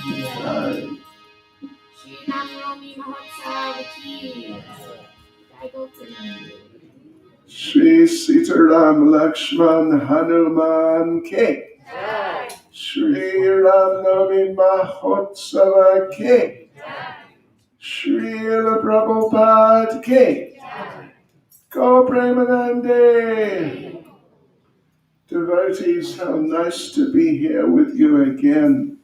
Jai. Shri Ram Navami Mahotsav ki Jai Gopinath. Shri Sitaram Lakshman Hanuman Ke. Jai. Shri Ram Navami Mahotsava Ke. Srila Prabhupada Ke. Go Premanande. Devotees, how nice to be here with you again.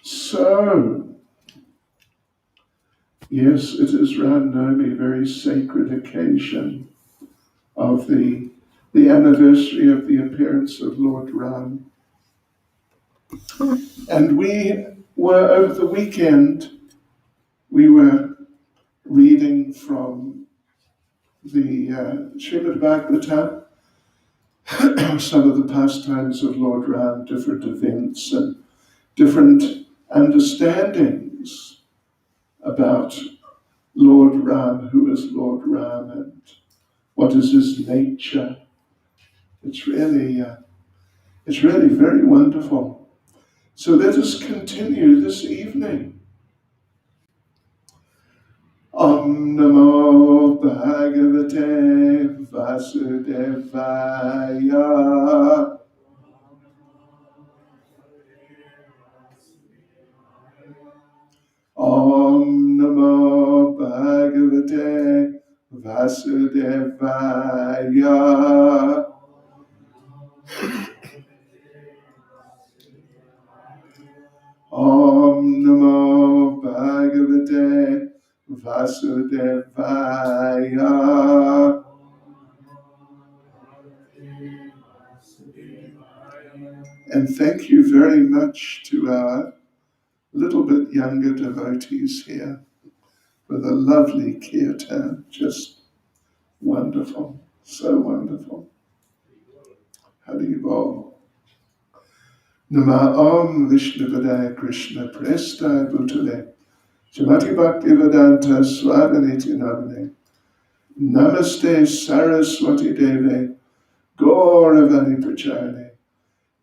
So, yes, it is Ram Navami, a very sacred occasion of the anniversary of the appearance of Lord Ram. And we were, over the weekend, we were reading from the Srimad Bhagavatam, some of the pastimes of Lord Ram, different events and different understandings about Lord Ram, who is Lord Ram, and what is his nature. It's really very wonderful. So let us continue this evening. Om Namo Bhagavate Vasudevaya. Om Namo Bhagavate Vasudevaya. Om Namo Bhagavate Vasudevaya. And thank you very much to our little bit younger devotees here for the lovely kirtan. Just wonderful, so wonderful. Haribol. Nama Om Vishnuvadaya Krishna Presta Bhutale Srimati Bhakti Vedanta Swaminiti Namane Namaste Saraswati Deve Gauravani Pracharne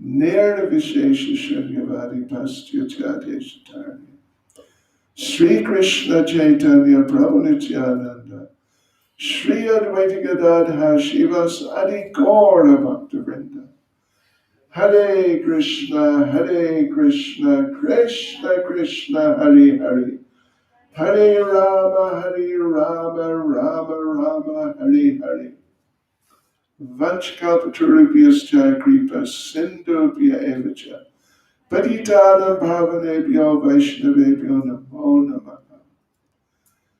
Nirvishesha Shunyavadi Pastyutyade Shatarne Sri Krishna Chaitanya Prabhu Nityananda Sri Advaita Gadadha Shivas Adi Gaura Bhaktivinoda Hare Krishna, Krishna Krishna, Hare Hare. Hare Rama, Rama Rama, Hare Hare. Vanchkalpatarubhyascha kripa sindhubhya evacha. Patitanam bhavanebhyo vaishnavebhyo namo namaha.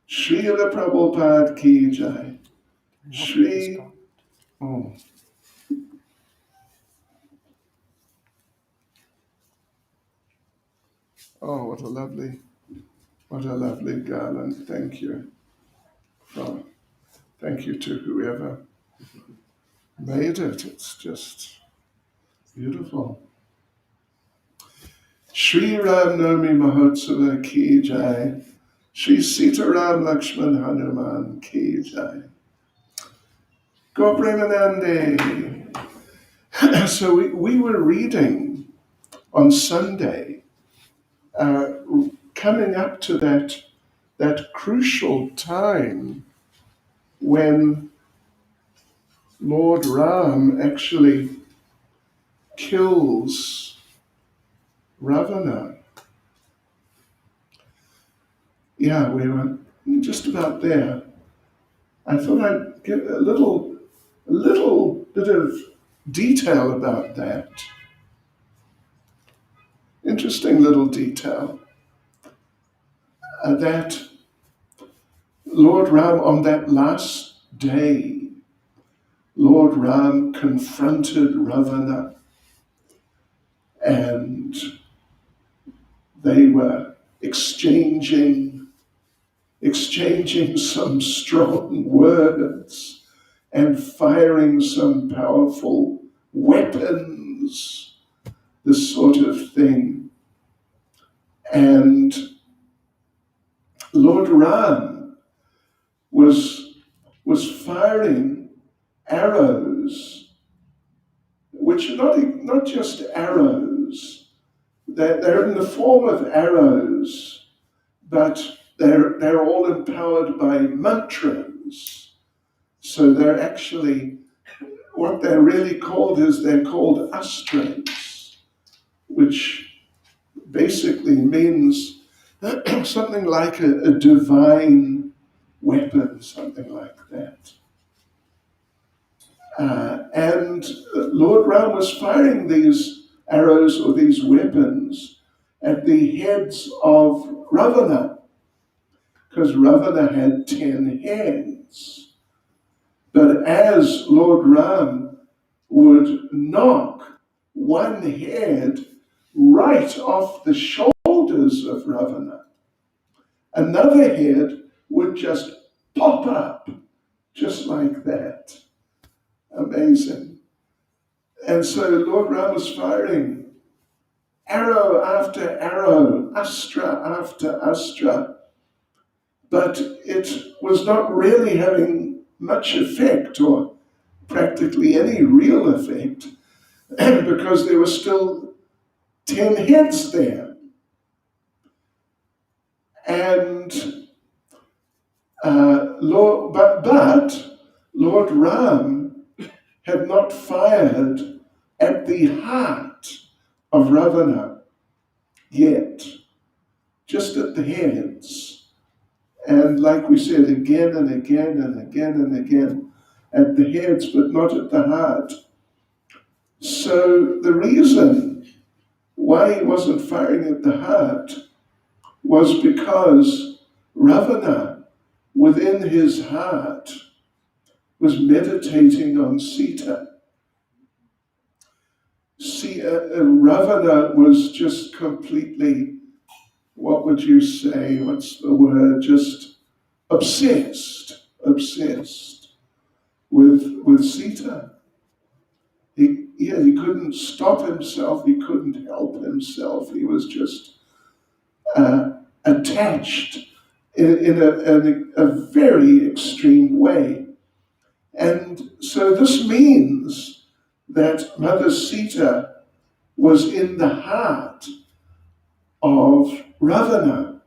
Srila Prabhupada ki jai. Shri. Oh, what a lovely garland. Thank you. Oh, thank you to whoever made it. It's just beautiful. Shri Ram Navami Mahotsava ki jai. Shri Sitaram Lakshman Hanuman ki jai. Go Premanande. So we were reading on Sunday, coming up to that crucial time when Lord Ram actually kills Ravana. Yeah, we were just about there. I thought I'd give a little bit of detail about that. Interesting little detail. That Lord Ram, on that last day, Lord Ram confronted Ravana, and they were exchanging some strong words and firing some powerful weapons, this sort of thing. And Lord Ram was firing arrows, which are not just arrows. they're in the form of arrows, but they're all empowered by mantras. So they're actually, what they're really called is they're called astras, which basically means something like a divine weapon, something like that. And Lord Ram was firing these arrows or these weapons at the heads of Ravana, because Ravana had 10 heads. But as Lord Ram would knock one head right off the shoulders of Ravana, another head would just pop up, just like that. Amazing. And so Lord Ram was firing arrow after arrow, astra after astra, but it was not really having much effect or practically any real effect because there were still 10 heads there. And but Lord Ram had not fired at the heart of Ravana yet, just at the heads. And like we said, again and again and again and again, at the heads, but not at the heart. So the reason why he wasn't firing at the heart was because Ravana, within his heart, was meditating on Sita. Ravana was just completely, what would you say, what's the word, just obsessed with Sita. He couldn't stop himself, he couldn't help himself, he was just attached in a very extreme way. And so this means that Mother Sita was in the heart of Ravana.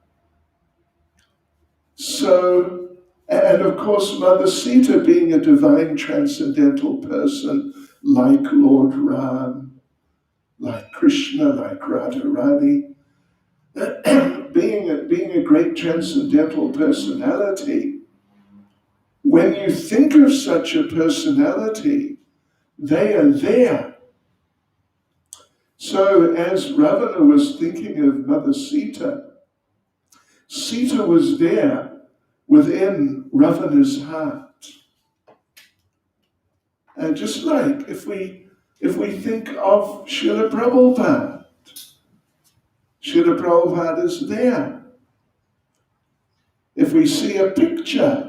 So, and of course, Mother Sita being a divine transcendental person like Lord Ram, like Krishna, like Radharani, being a great transcendental personality, when you think of such a personality, they are there. So as Ravana was thinking of Mother Sita, Sita was there within Ravana's heart. And just like if we think of Srila Prabhupada, Srila Prabhupada is there. If we see a picture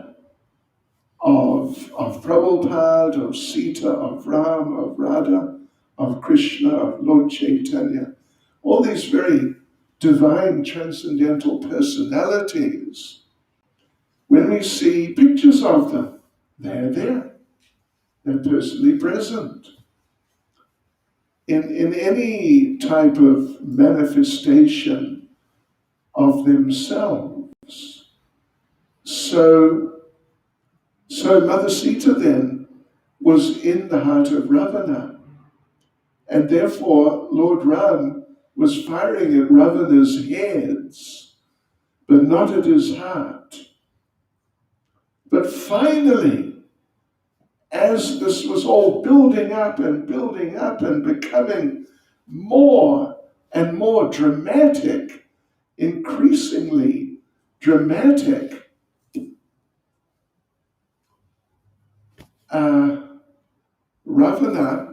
of Prabhupada, of Sita, of Ram, of Radha, of Krishna, of Lord Chaitanya, all these very divine transcendental personalities, when we see pictures of them, they're there. They're personally present. In any type of manifestation of themselves. So Mother Sita then was in the heart of Ravana. And therefore, Lord Ram was firing at Ravana's heads, but not at his heart. But finally, as this was all building up and becoming more and more dramatic, increasingly dramatic, Ravana,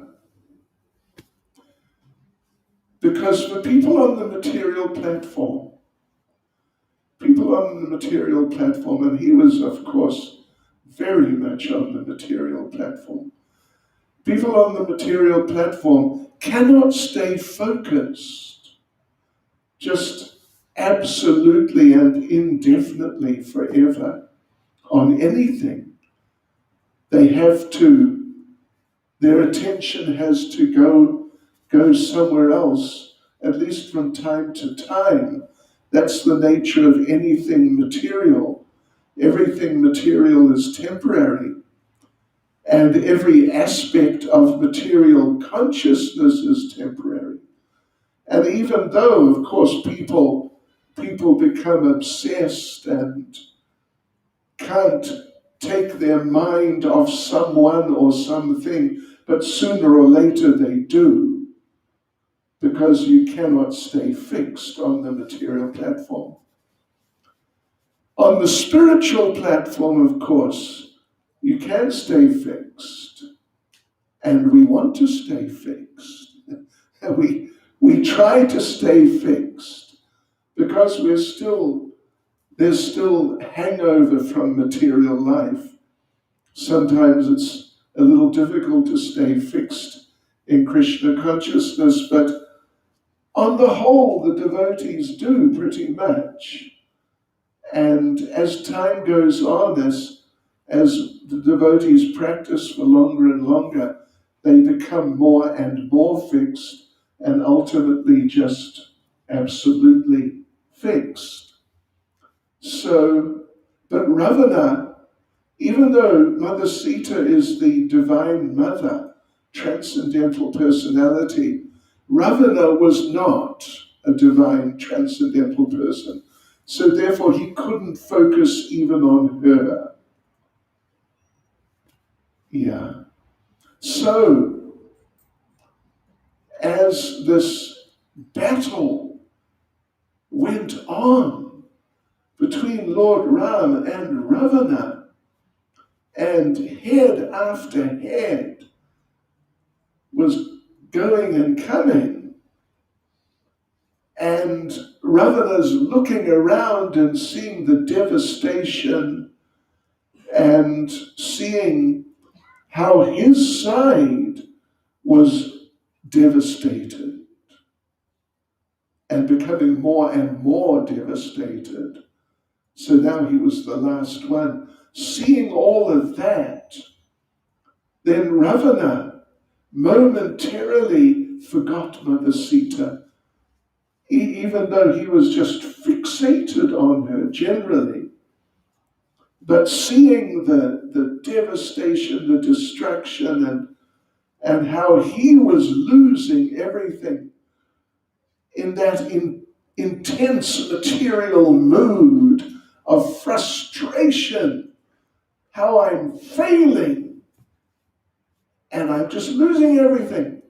because for people on the material platform, and he was, of course, very much on the material platform. People on the material platform cannot stay focused just absolutely and indefinitely forever on anything. They have to, their attention has to go somewhere else at least from time to time. That's the nature of anything material. Everything material is temporary. And every aspect of material consciousness is temporary. And even though, of course, people become obsessed and can't take their mind off someone or something, but sooner or later they do, because you cannot stay fixed on the material platform. On the spiritual platform, of course, you can stay fixed, and we want to stay fixed. And we try to stay fixed because there's still hangover from material life. Sometimes it's a little difficult to stay fixed in Krishna consciousness, but on the whole, the devotees do pretty much. And as time goes on, as the devotees practice for longer and longer, they become more and more fixed and ultimately just absolutely fixed. So, but Ravana, even though Mother Sita is the divine mother, transcendental personality, Ravana was not a divine transcendental person. So therefore he couldn't focus even on her. Yeah. So, as this battle went on between Lord Ram and Ravana, and head after head was going and coming, and Ravana's looking around and seeing the devastation and seeing how his side was devastated and becoming more and more devastated. So now he was the last one. Seeing all of that, then Ravana momentarily forgot Mother Sita, even though he was just fixated on her generally. But seeing the devastation, the destruction, and how he was losing everything in that intense material mood of frustration, how I'm failing and I'm just losing everything.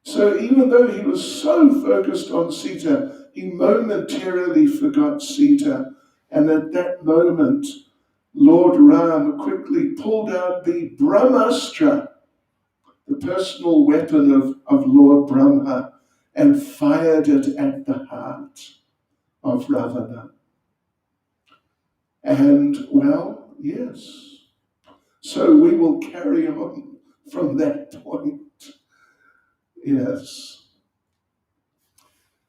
So even though he was so focused on Sita, he momentarily forgot Sita. And at that moment, Lord Ram quickly pulled out the Brahmastra, the personal weapon of Lord Brahma, and fired it at the heart of Ravana. And, well, yes. So we will carry on from that point. Yes.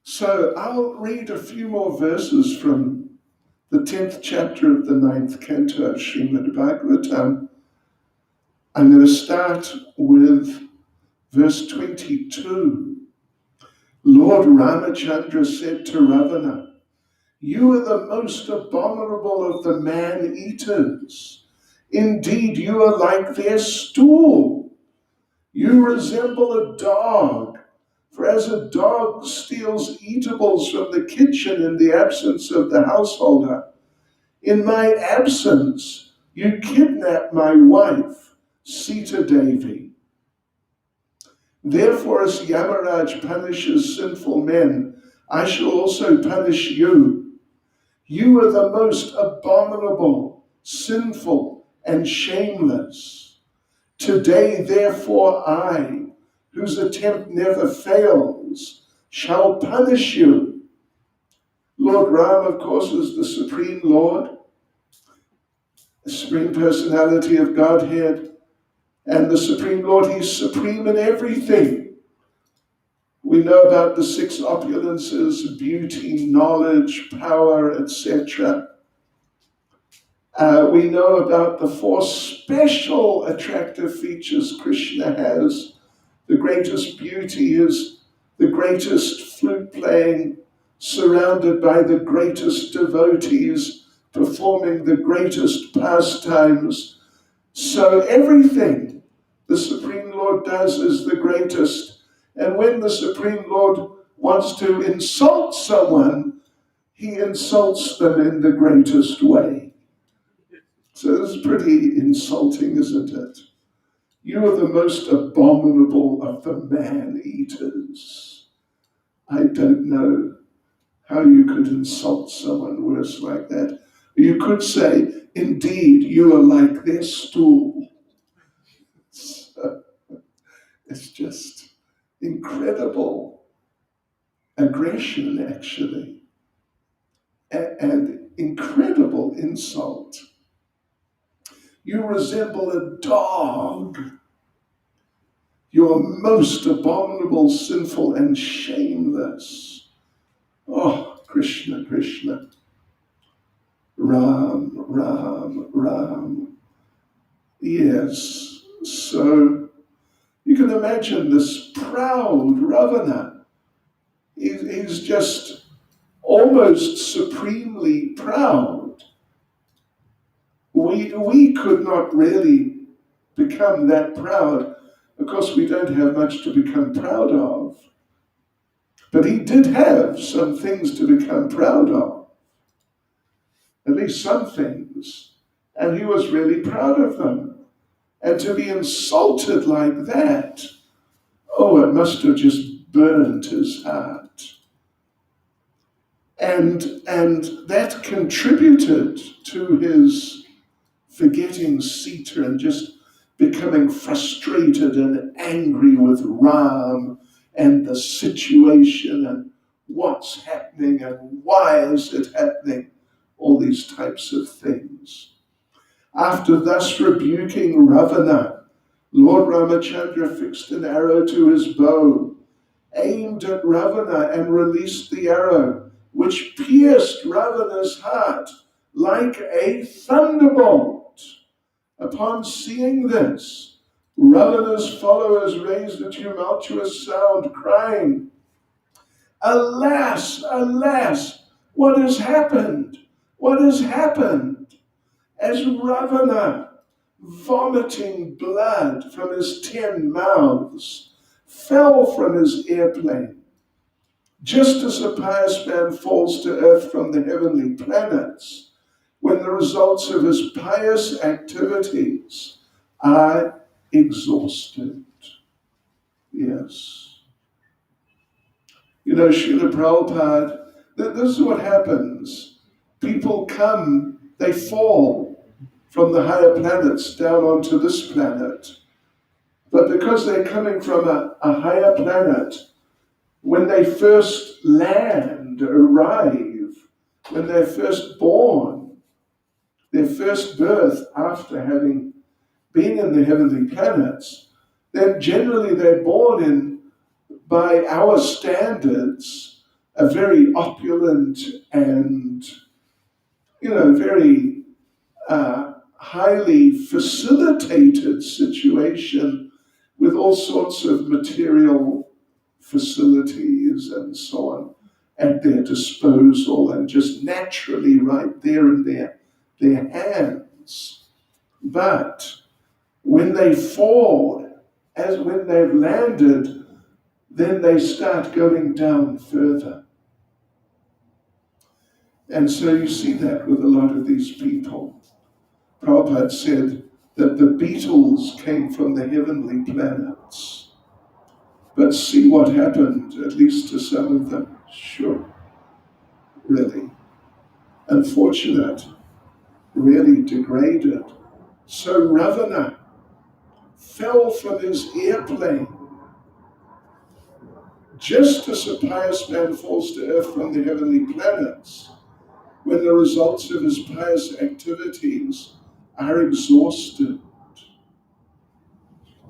So I'll read a few more verses from the 10th chapter of the 9th canto of Srimad Bhagavatam. I'm going to start with verse 22. Lord Ramachandra said to Ravana, "You are the most abominable of the man-eaters. Indeed, you are like their stool. You resemble a dog, for as a dog steals eatables from the kitchen in the absence of the householder, in my absence you kidnap my wife, Sita Devi. Therefore, as Yamaraj punishes sinful men, I shall also punish you. You are the most abominable, sinful, and shameless. Today, therefore, I, whose attempt never fails, shall punish you." Lord Ram, of course, is the Supreme Lord, the Supreme Personality of Godhead, and the Supreme Lord, he's supreme in everything. We know about the 6 opulences: beauty, knowledge, power, etc. We know about the 4 special attractive features Krishna has. The greatest beauty is the greatest flute playing, surrounded by the greatest devotees, performing the greatest pastimes. So everything the Supreme Lord does is the greatest. And when the Supreme Lord wants to insult someone, he insults them in the greatest way. So this is pretty insulting, isn't it? You are the most abominable of the man-eaters. I don't know how you could insult someone worse like that. You could say, indeed, you are like their stool. It's just incredible aggression, actually, and incredible insult. You resemble a dog. You are most abominable, sinful, and shameless. Oh, Krishna, Krishna. Ram, Ram, Ram. Yes. So you can imagine this proud Ravana. He's just almost supremely proud. We could not really become that proud because we don't have much to become proud of. But he did have some things to become proud of. At least some things. And he was really proud of them. And to be insulted like that, oh, it must have just burned his heart. And that contributed to his forgetting Sita and just becoming frustrated and angry with Ram and the situation and what's happening and why is it happening, all these types of things. After thus rebuking Ravana, Lord Ramachandra fixed an arrow to his bow, aimed at Ravana and released the arrow, which pierced Ravana's heart like a thunderbolt. Upon seeing this, Ravana's followers raised a tumultuous sound, crying, "Alas, alas, what has happened? What has happened?" As Ravana, vomiting blood from his 10 mouths, fell from his airplane, just as a pious man falls to earth from the heavenly planets, when the results of his pious activities are exhausted. Yes. You know, Srila Prabhupada, this is what happens. People come, they fall from the higher planets down onto this planet. But because they're coming from a higher planet, when they first land, arrive, when they're first born, their first birth after having been in the heavenly planets, then generally they're born in, by our standards, a very opulent and, very highly facilitated situation with all sorts of material facilities and so on at their disposal and just naturally right there in their hands. But when they fall, as when they've landed, then they start going down further. And so you see that with a lot of these people. Prabhupada said that the beetles came from the heavenly planets. But see what happened, at least to some of them. Sure, really. Unfortunate, really degraded. So Ravana fell from his airplane, just as a pious man falls to earth from the heavenly planets, when the results of his pious activities are exhausted.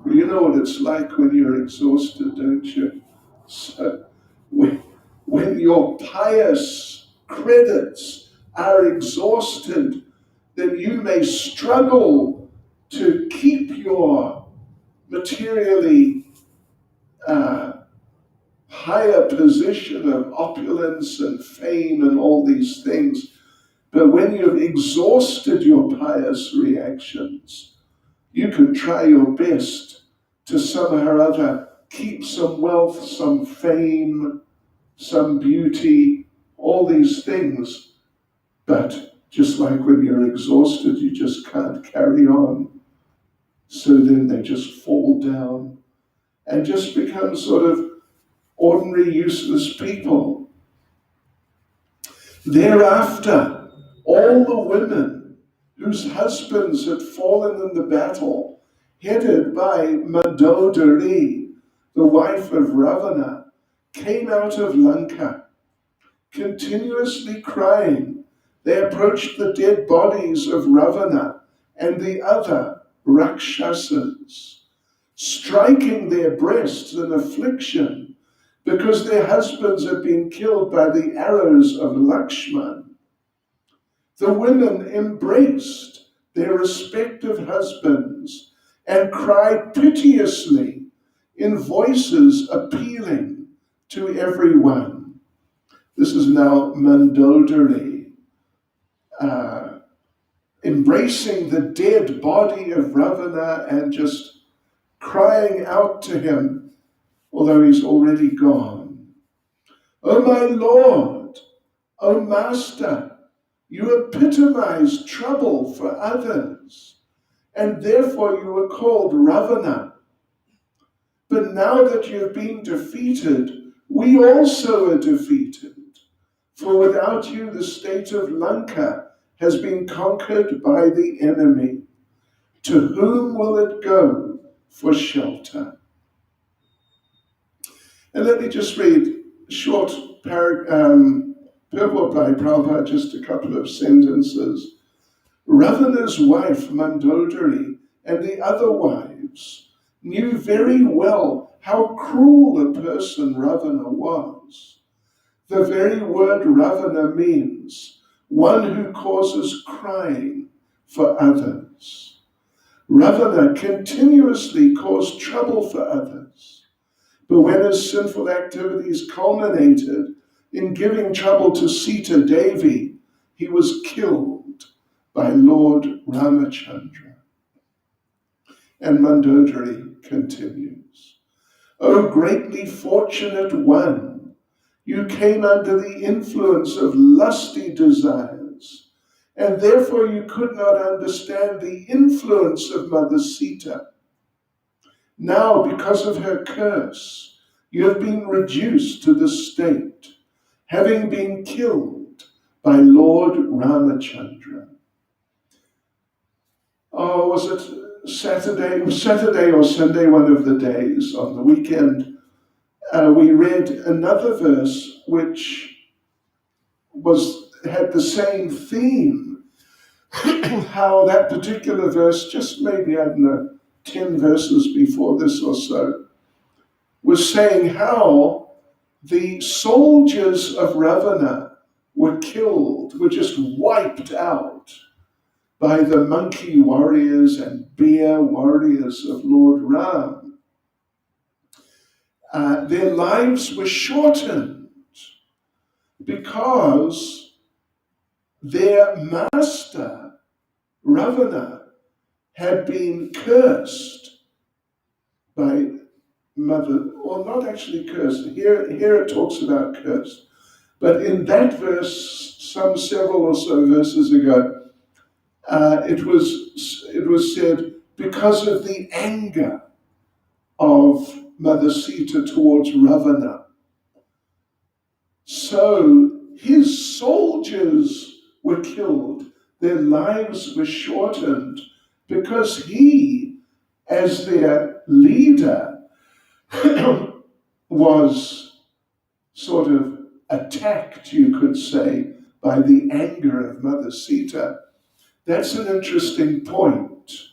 Well, you know what it's like when you're exhausted, don't you? So when your pious credits are exhausted, then you may struggle to keep your materially higher position of opulence and fame and all these things. But when you've exhausted your pious reactions, you can try your best to somehow or other keep some wealth, some fame, some beauty, all these things. But just like when you're exhausted, you just can't carry on. So then they just fall down and just become sort of ordinary, useless people. Thereafter, all the women whose husbands had fallen in the battle, headed by Mandodari, the wife of Ravana, came out of Lanka, continuously crying. They approached the dead bodies of Ravana and the other Rakshasas, striking their breasts in affliction because their husbands had been killed by the arrows of Lakshman. The women embraced their respective husbands and cried piteously in voices appealing to everyone. This is now Mandodari, embracing the dead body of Ravana and just crying out to him, although he's already gone. "Oh my Lord, oh Master, you epitomize trouble for others, and therefore you were called Ravana. But now that you've been defeated, we also are defeated. For without you, the state of Lanka has been conquered by the enemy. To whom will it go for shelter?" And let me just read a short purport by Prabhupada, just a couple of sentences. Ravana's wife, Mandodari, and the other wives knew very well how cruel a person Ravana was. The very word Ravana means one who causes crying for others. Ravana continuously caused trouble for others, but when his sinful activities culminated in giving trouble to Sita Devi, he was killed by Lord Ramachandra. And Mandodari continues, "O greatly fortunate one, you came under the influence of lusty desires, and therefore you could not understand the influence of Mother Sita. Now, because of her curse, you have been reduced to this state, having been killed by Lord Ramachandra." Oh, was it Saturday? It was Saturday or Sunday, one of the days on the weekend. We read another verse which had the same theme. How that particular verse, just maybe, 10 verses before this or so, was saying how the soldiers of Ravana were killed, were just wiped out by the monkey warriors and bear warriors of Lord Ram. Their lives were shortened because their master, Ravana, had been cursed by Mother, or not actually cursed. Here it talks about cursed. But in that verse, several or so verses ago, it was said, because of the anger of Mother Sita towards Ravana. So his soldiers were killed, their lives were shortened, because he, as their leader, was sort of attacked, you could say, by the anger of Mother Sita. That's an interesting point,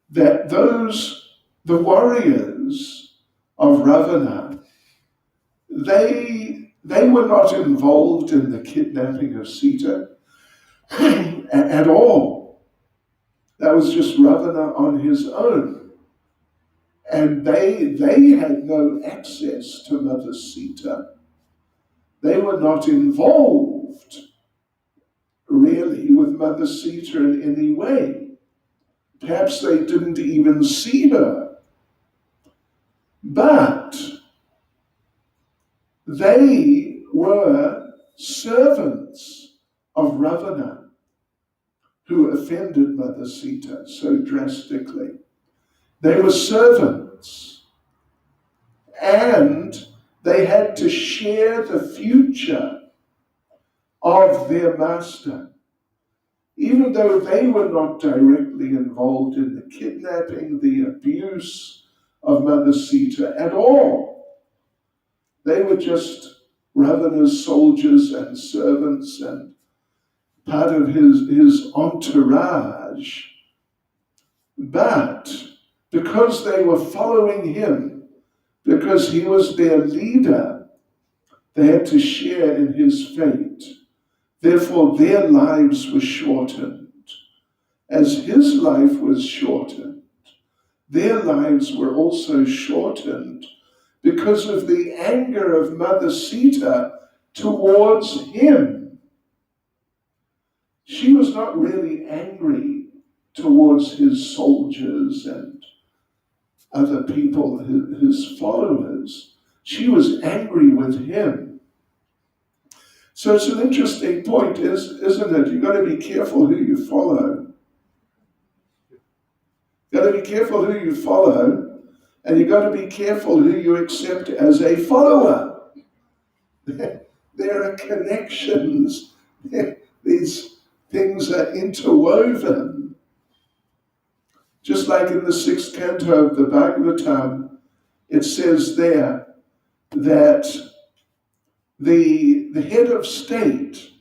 that the warriors of Ravana, they were not involved in the kidnapping of Sita at all. That was just Ravana on his own. And they had no access to Mother Sita. They were not involved really with Mother Sita in any way. Perhaps they didn't even see her. But they were servants of Ravana, who offended Mother Sita so drastically. They were servants, and they had to share the future of their master. Even though they were not directly involved in the kidnapping, the abuse of Mother Sita at all. They were just Ravana's soldiers and servants and part of his entourage. But because they were following him, because he was their leader, they had to share in his fate. Therefore, their lives were shortened. As his life was shortened, their lives were also shortened because of the anger of Mother Sita towards him. She was not really angry towards his soldiers and other people, his followers. She was angry with him. So it's an interesting point, isn't it? You've got to be careful who you follow. You've got to be careful who you follow, and you've got to be careful who you accept as a follower. There are connections. These things are interwoven. Just like in the 6th canto of the Bhagavatam, it says there that the head of state,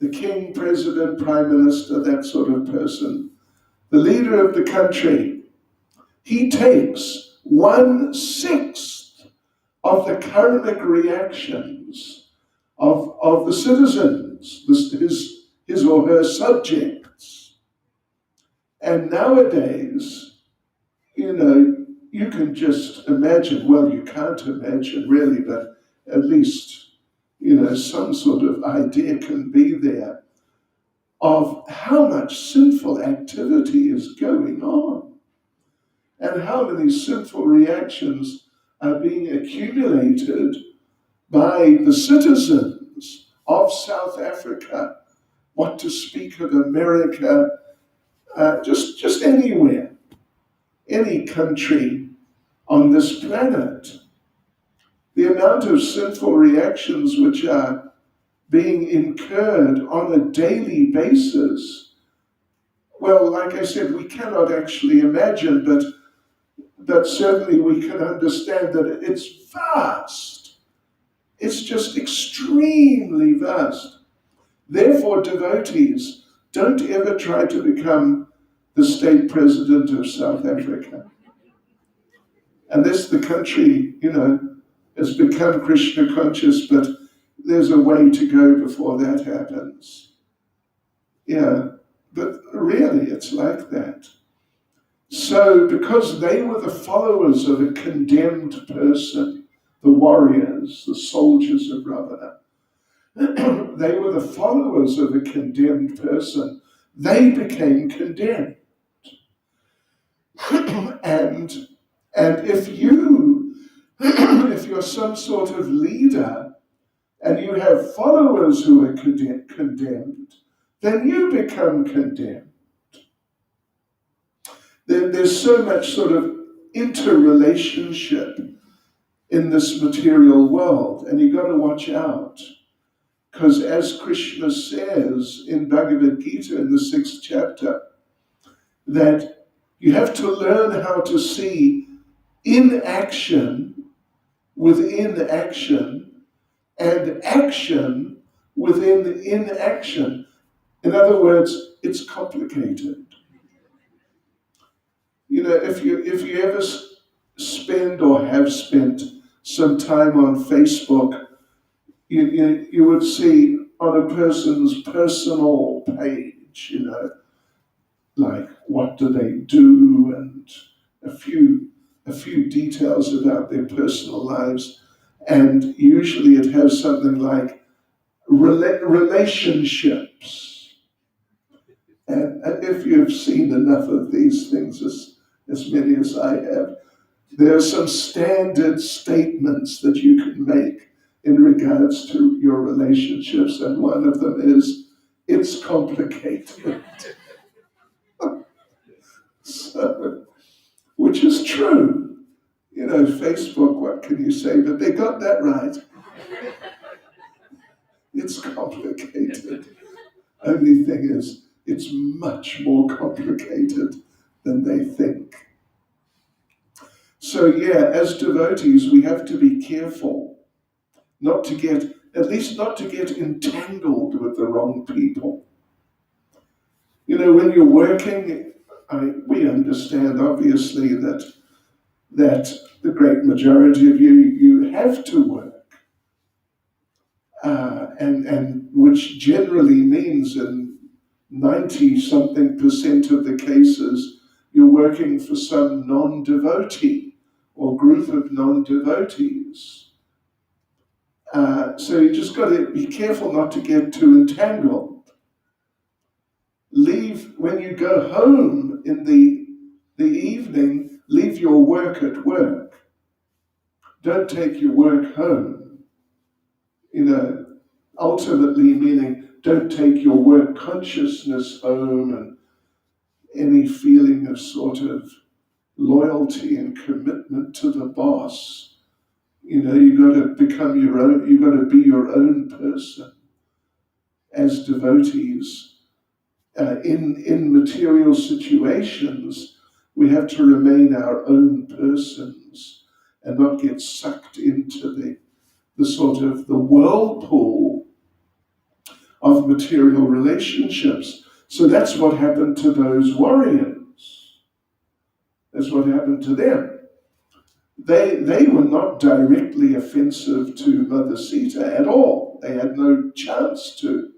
the king, president, prime minister, that sort of person, the leader of the country, he takes 1/6 of the karmic reactions of the citizens, his or her subjects. And nowadays, you can just imagine, well, you can't imagine really, but at least, some sort of idea can be there of how much sinful activity is going on and how many sinful reactions are being accumulated by the citizens of South Africa, what to speak of America, just anywhere, any country on this planet. The amount of sinful reactions which are being incurred on a daily basis, well, like I said, we cannot actually imagine, but certainly we can understand that it's vast. It's just extremely vast. Therefore, devotees, don't ever try to become the state president of South Africa. Unless the country, has become Krishna conscious, but there's a way to go before that happens. Yeah, but really it's like that. So because they were the followers of a condemned person, the warriors, the soldiers of Ravana, they were the followers of a condemned person, they became condemned. And if you're some sort of leader and you have followers who are condemned, then you become condemned. There's so much sort of interrelationship in this material world, and you've got to watch out. Because as Krishna says in Bhagavad Gita in the 6th chapter, that you have to learn how to see inaction within action and action within inaction. In other words, it's complicated. If you ever spend or have spent some time on Facebook, you would see on a person's personal page, like what do they do, and a few a few details about their personal lives, and usually it has something like relationships. And if you've seen enough of these things, as many as I have, there are some standard statements that you can make in regards to your relationships, and one of them is, it's complicated. So, which is true. Facebook, what can you say? But they got that right. It's complicated. Only thing is, it's much more complicated than they think. So yeah, as devotees, we have to be careful at least not to get entangled with the wrong people. When you're working, we understand obviously that the great majority of you have to work, and which generally means in 90-something% of the cases, you're working for some non-devotee or group of non-devotees. So you just got to be careful not to get too entangled. When you go home in the evening, leave your work at work. Don't take your work home. Ultimately meaning don't take your work consciousness home and any feeling of sort of loyalty and commitment to the boss. You got to become your own, you got to be your own person as devotees. In material situations, we have to remain our own persons and not get sucked into the sort of the whirlpool of material relationships. So that's what happened to those warriors. That's what happened to them. They were not directly offensive to Mother Sita at all. They had no chance to.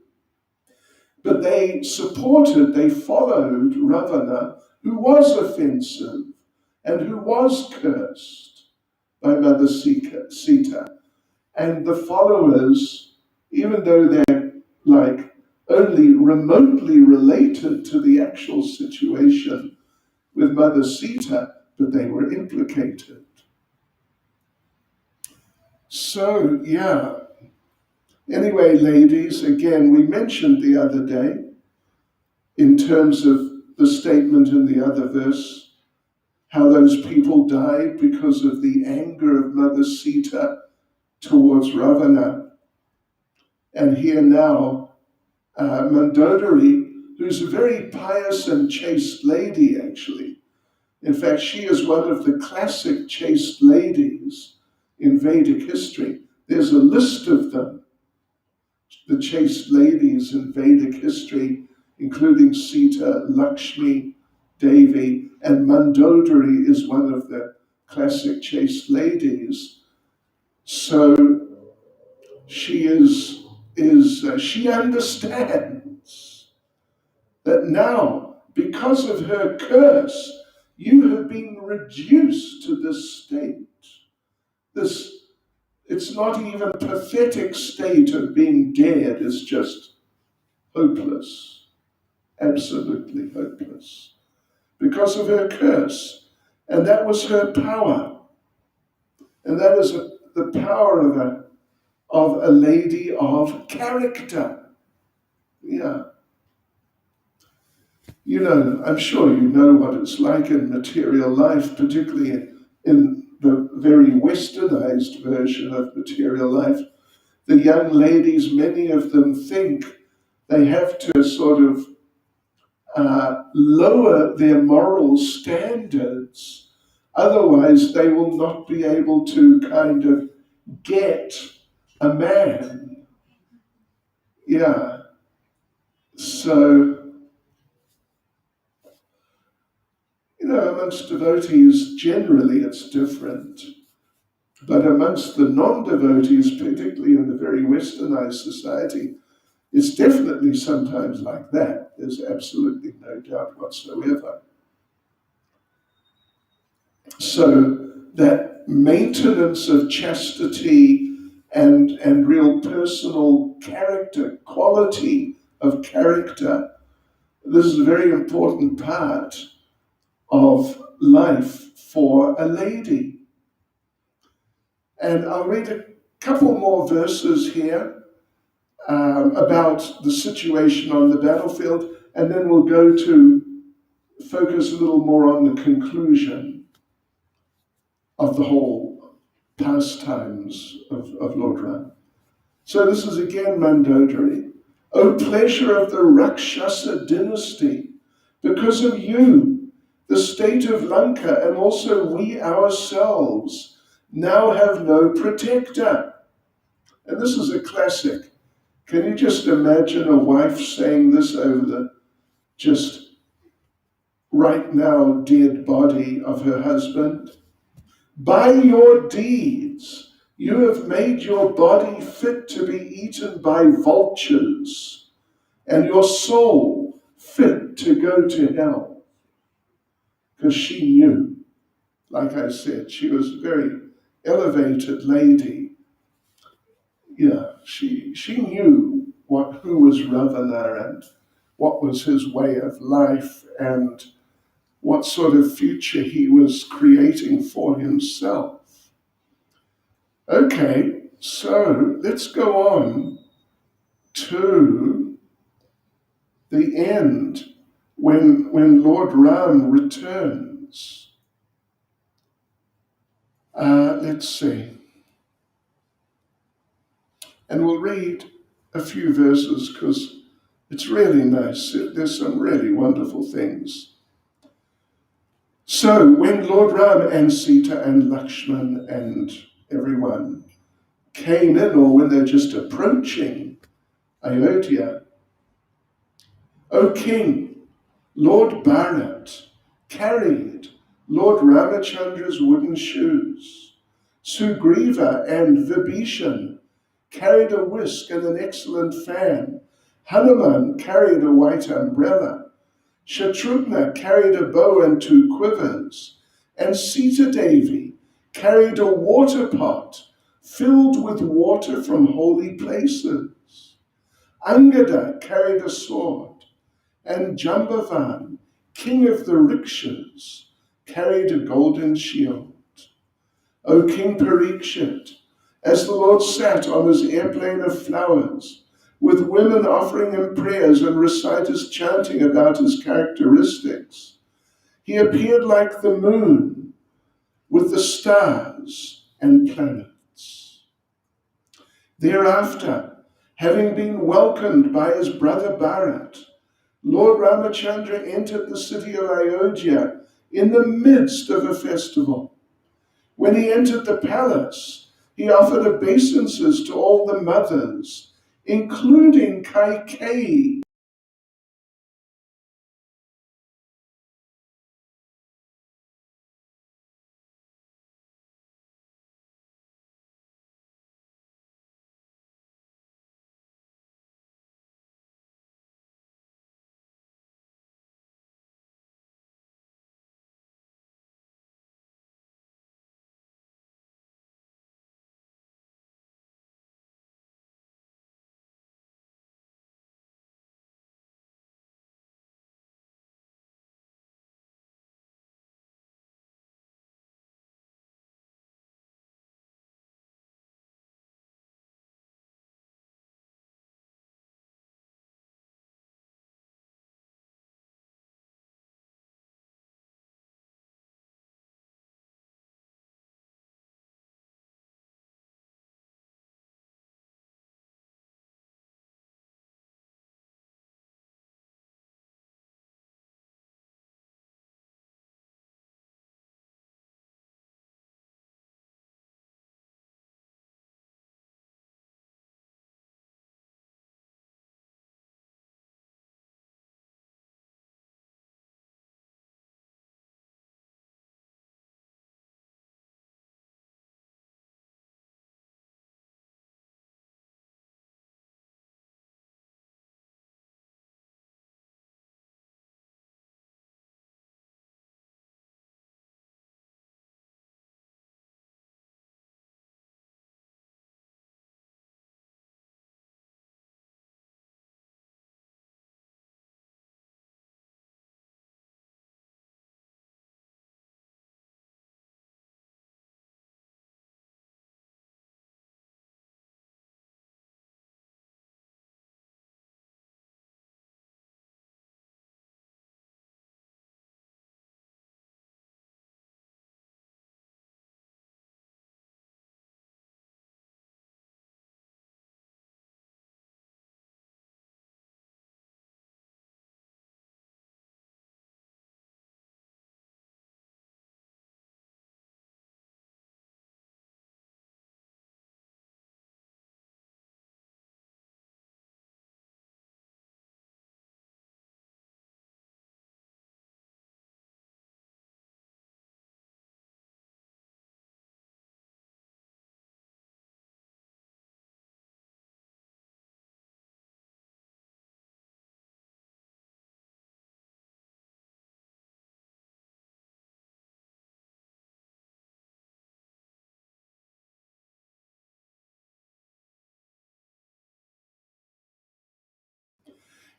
But they followed Ravana, who was offensive and who was cursed by Mother Sita. And the followers, even though they're only remotely related to the actual situation with Mother Sita, but they were implicated. So, yeah. Anyway, ladies, again, we mentioned the other day, in terms of the statement in the other verse, how those people died because of the anger of Mother Sita towards Ravana. And here now, Mandodari, who's a very pious and chaste lady, actually. In fact, she is one of the classic chaste ladies in Vedic history. There's a list of them, the chaste ladies in Vedic history, including Sita, Lakshmi, Devi, and Mandodari is one of the classic chaste ladies. So she she understands that now, because of her curse, you have been reduced to this state. It's not even a pathetic state of being dead, it's just hopeless, absolutely hopeless, because of her curse. And that was her power. And that is the power of a lady of character. Yeah. I'm sure you know what it's like in material life, particularly in the very westernized version of material life. The young ladies, many of them think they have to sort of lower their moral standards. Otherwise, they will not be able to kind of get a man. Yeah. So, amongst devotees, generally it's different. But amongst the non-devotees, particularly in the very westernized society, it's definitely sometimes like that. There's absolutely no doubt whatsoever. So that maintenance of chastity and real personal character, quality of character, this is a very important part of life for a lady. And I'll read a couple more verses here about the situation on the battlefield, and then we'll go to focus a little more on the conclusion of the whole pastimes of Lord Ram. So this is again Mandodari. O pleasure of the Rakshasa dynasty, because of you, the state of Lanka and also we ourselves now have no protector. And this is a classic. Can you just imagine a wife saying this over the just right now dead body of her husband? By your deeds, you have made your body fit to be eaten by vultures, and your soul fit to go to hell. Because she knew, like I said, she was a very elevated lady. Yeah, she knew who was Ravana and what was his way of life and what sort of future he was creating for himself. Okay, so let's go on to the end when Lord Ram returns. Let's see. And we'll read a few verses because it's really nice. There's some really wonderful things. So when Lord Ram and Sita and Lakshman and everyone came in, or when they're just approaching Ayodhya, O King, Lord Bharat carried Lord Ramachandra's wooden shoes. Sugriva and Vibhishan carried a whisk and an excellent fan. Hanuman carried a white umbrella. Shatrughna carried a bow and 2 quivers. And Sita Devi carried a water pot filled with water from holy places. Angada carried a sword. And Jambavan, king of the rickshaws, carried a golden shield. O King Parikshit, as the Lord sat on his airplane of flowers, with women offering him prayers and reciters chanting about his characteristics, he appeared like the moon with the stars and planets. Thereafter, having been welcomed by his brother Bharat, Lord Ramachandra entered the city of Ayodhya in the midst of a festival. When he entered the palace, he offered obeisances to all the mothers, including Kaikeyi,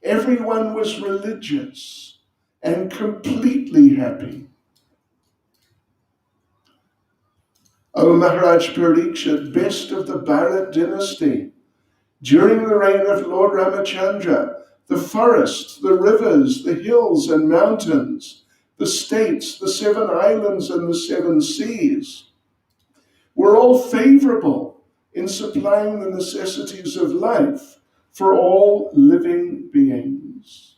Everyone was religious and completely happy. O Maharaj Parikshit, best of the Bharat dynasty, during the reign of Lord Ramachandra, the forests, the rivers, the hills and mountains, the states, the 7 islands and the 7 seas were all favorable in supplying the necessities of life for all living beings.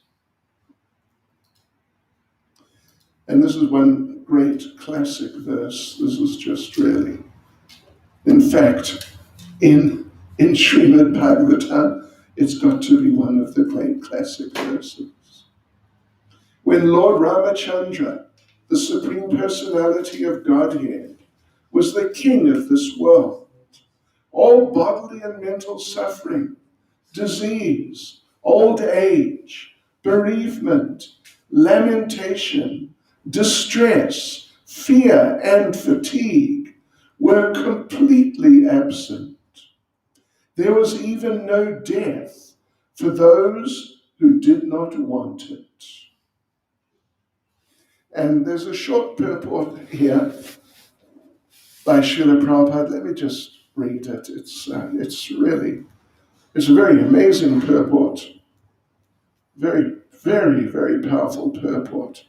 And this is one great classic verse. This is just really, in fact, in Srimad Bhagavatam, it's got to be one of the great classic verses. When Lord Ramachandra, the Supreme Personality of Godhead, was the king of this world, all bodily and mental suffering, disease, old age, bereavement, lamentation, distress, fear, and fatigue were completely absent. There was even no death for those who did not want it. And there's a short purport here by Srila Prabhupada. Let me just read it. It's a very amazing purport. Very, very, very powerful purport.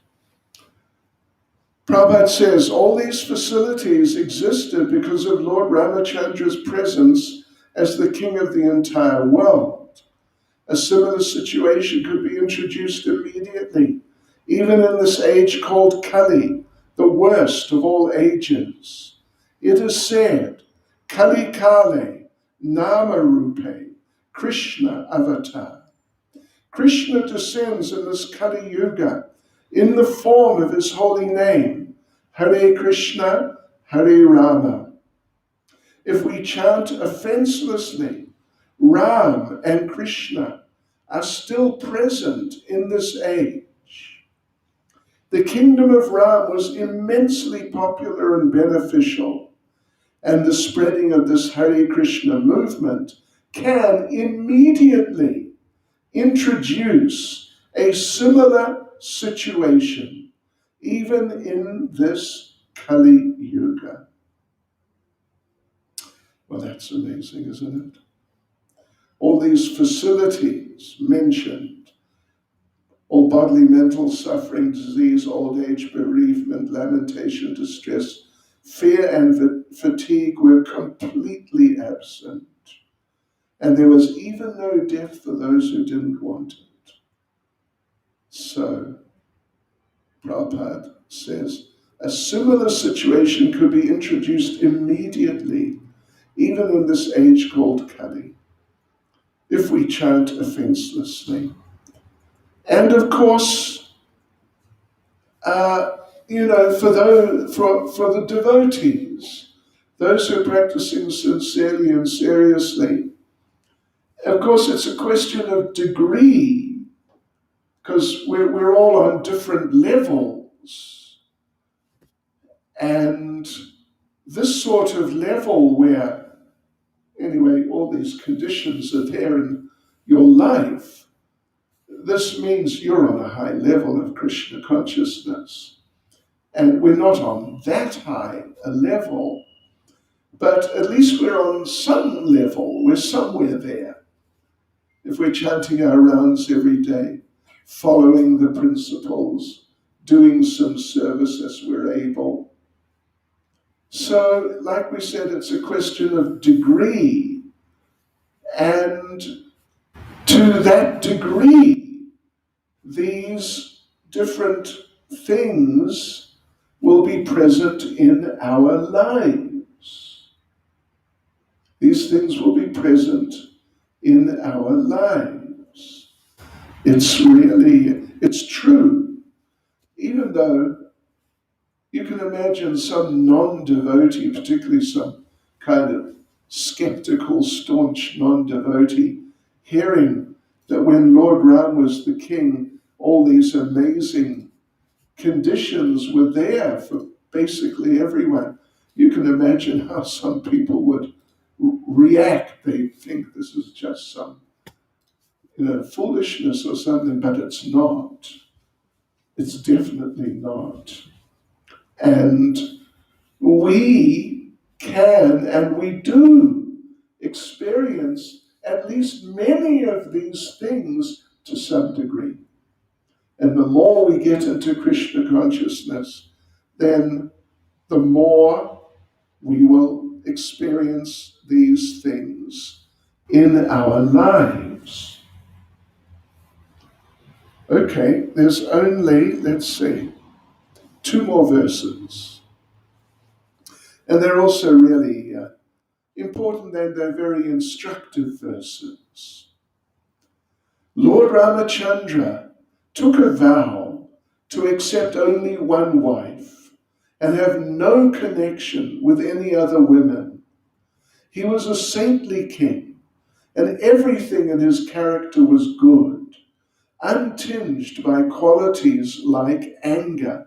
Prabhupada says, all these facilities existed because of Lord Ramachandra's presence as the king of the entire world. A similar situation could be introduced immediately, even in this age called Kali, the worst of all ages. It is said, Kali Kale, Nama Rupe, Krishna Avatar. Krishna descends in this Kali Yuga in the form of his holy name, Hare Krishna, Hare Rama. If we chant offenselessly, Ram and Krishna are still present in this age. The kingdom of Ram was immensely popular and beneficial, and the spreading of this Hare Krishna movement can immediately introduce a similar situation, even in this Kali Yuga. Well, that's amazing, isn't it? All these facilities mentioned, all bodily, mental suffering, disease, old age, bereavement, lamentation, distress, fear, and fatigue were completely absent. And there was even no death for those who didn't want it. So, Prabhupada says, a similar situation could be introduced immediately, even in this age called Kali, if we chant offenselessly. And of course, for the devotees, those who are practicing sincerely and seriously, of course, it's a question of degree, because we're all on different levels. And this sort of level where, anyway, all these conditions are there in your life, this means you're on a high level of Krishna consciousness. And we're not on that high a level, but at least we're on some level, we're somewhere there. If we're chanting our rounds every day, following the principles, doing some service as we're able. So, like we said, it's a question of degree, and to that degree, these different things will be present in our lives. These things will be present in our lives. It's true. Even though you can imagine some non-devotee, particularly some kind of skeptical, staunch non-devotee, hearing that when Lord Ram was the king, all these amazing conditions were there for basically everyone. You can imagine how some people would react. They think this is just some, foolishness or something, but it's not. It's definitely not. And we can and we do experience at least many of these things to some degree. And the more we get into Krishna consciousness, then the more we will experience these things in our lives. Okay, there's only, let's see, 2 more verses. And they're also really important, and they're very instructive verses. Lord Ramachandra took a vow to accept only one wife and have no connection with any other women. He was a saintly king, and everything in his character was good, untinged by qualities like anger.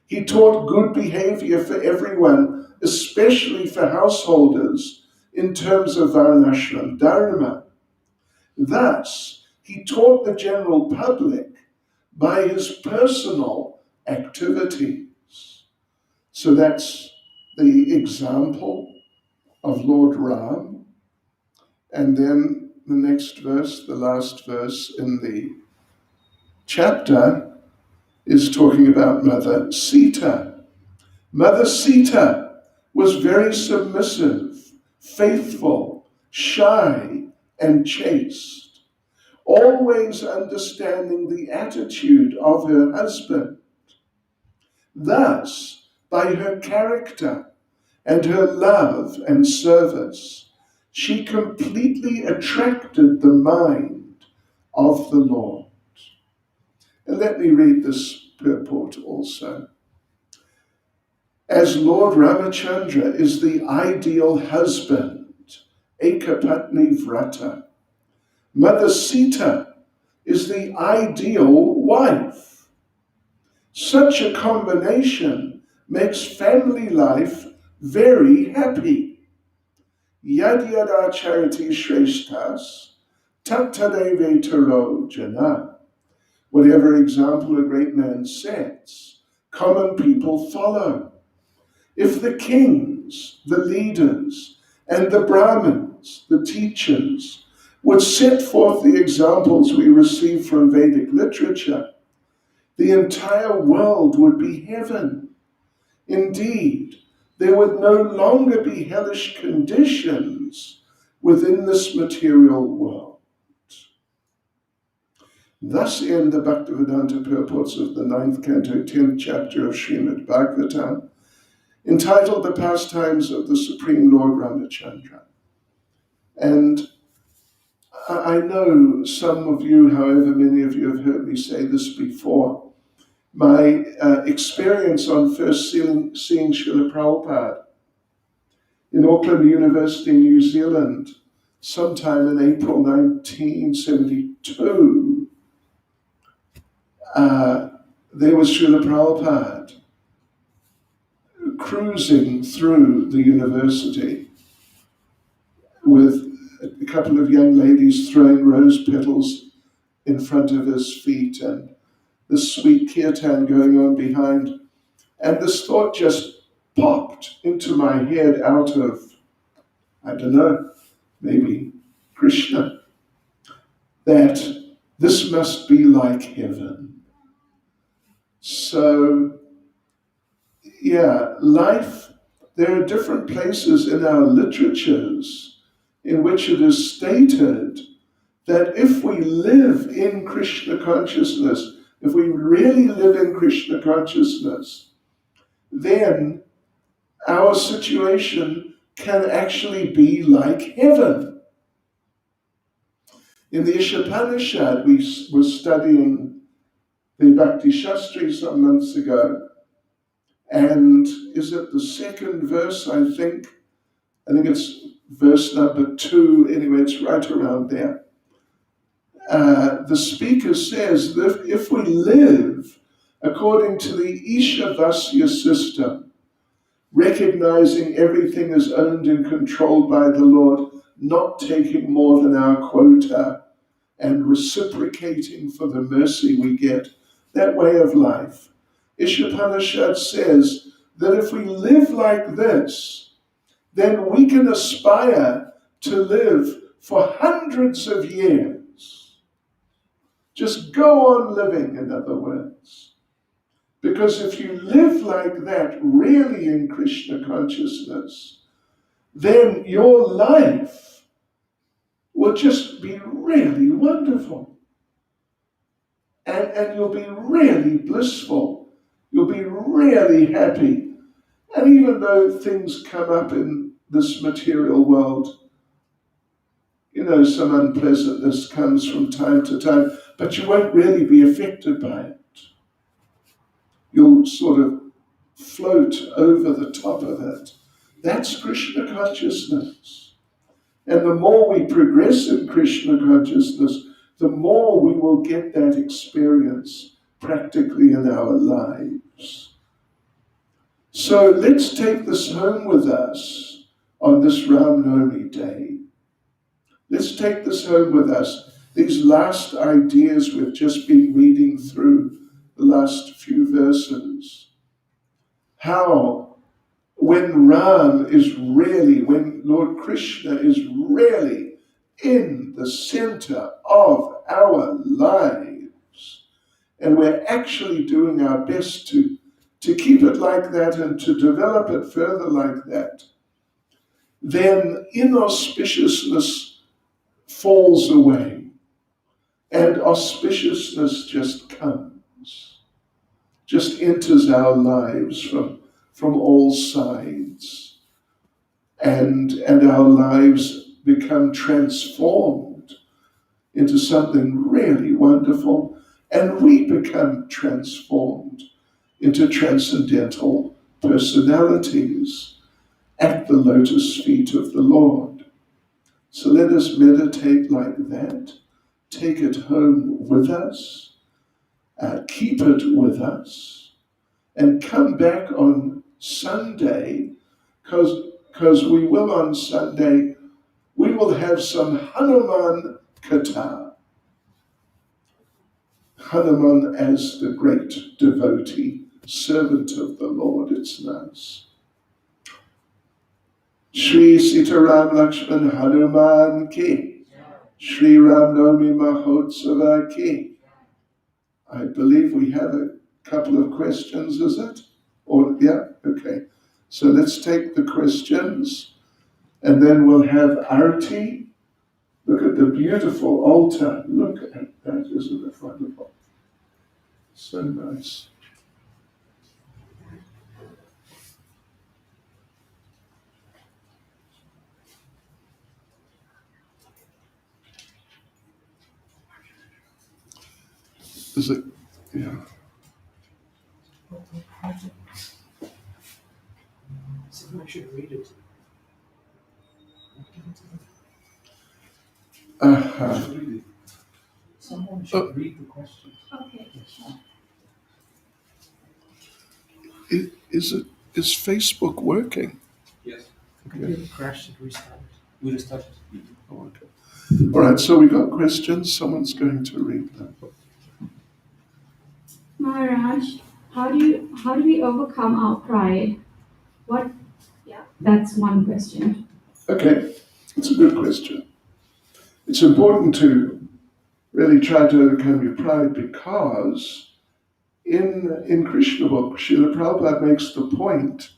He taught good behavior for everyone, especially for householders, in terms of varnashram dharma. Thus, he taught the general public by his personal activities. So that's the example of Lord Ram. And then the next verse, the last verse in the chapter, is talking about Mother Sita. Mother Sita was very submissive, faithful, shy, and chaste, always understanding the attitude of her husband. Thus, by her character and her love and service, she completely attracted the mind of the Lord. And let me read this purport also. As Lord Ramachandra is the ideal husband, Ekapatni Vrata, Mother Sita is the ideal wife. Such a combination makes family life very happy. Yad yada charity shreshtas, tattadeve taro jana. Whatever example a great man sets, common people follow. If the kings, the leaders, and the Brahmins, the teachers, would set forth the examples we receive from Vedic literature, the entire world would be heaven. Indeed, there would no longer be hellish conditions within this material world. Thus end the Bhaktivedanta purports of the 9th canto, 10th chapter of Srimad Bhagavatam, entitled The Pastimes of the Supreme Lord Ramachandra. And I know some of you, however many of you have heard me say this before, my experience on first seeing Srila Prabhupada in Auckland University, New Zealand, sometime in April 1972, there was Srila Prabhupada cruising through the university with a couple of young ladies throwing rose petals in front of his feet and the sweet kirtan going on behind. And this thought just popped into my head out of, I don't know, maybe Krishna, that this must be like heaven. So, yeah, life, there are different places in our literatures in which it is stated that if we live in Krishna consciousness, if we really live in Krishna consciousness, then our situation can actually be like heaven. In the Ishopanishad, we were studying the Bhakti Shastri some months ago, and is it the 2nd verse, I think? I think it's verse number 2, anyway, it's right around there. The speaker says that if we live according to the Ishavasya system, recognizing everything is owned and controlled by the Lord, not taking more than our quota, and reciprocating for the mercy we get, that way of life. Ishopanishad says that if we live like this, then we can aspire to live for hundreds of years. Just go on living, in other words. Because if you live like that, really in Krishna consciousness, then your life will just be really wonderful. And you'll be really blissful. You'll be really happy. And even though things come up in this material world, some unpleasantness comes from time to time, but you won't really be affected by it. You'll sort of float over the top of it. That's Krishna consciousness. And the more we progress in Krishna consciousness, the more we will get that experience practically in our lives. So let's take this home with us on this Ram Navami day. Let's take this home with us. These last ideas we've just been reading through, the last few verses. How when Lord Krishna is really in the center of our lives, and we're actually doing our best to keep it like that and to develop it further like that, then inauspiciousness falls away and auspiciousness just comes, just enters our lives from all sides, and our lives become transformed into something really wonderful, and we become transformed into transcendental personalities at the lotus feet of the Lord. So let us meditate like that, take it home with us, keep it with us, and come back on Sunday, because we will on Sunday, we will have some Hanuman Katha. Hanuman as the great devotee, servant of the Lord, it's nice. Shri Sitaram Lakshman Hanuman ki, Shri Ram Navami Mahotsava ki. I believe we have a couple of questions, is it? Or yeah, okay. So let's take the questions, and then we'll have Arti. Look at the beautiful altar. Look at that, isn't it wonderful? So nice. Is it? Yeah. Someone should read it. Someone should read the questions. Okay, sure. Is Facebook working? Yes. The computer crashed and restarted. We restarted. Oh, okay. All right, so we got questions. Someone's going to read them. Maharaj, how do we overcome our pride? That's one question. Okay, it's a good question. It's important to really try to overcome your pride, because in Krishna book, Srila Prabhupada makes the point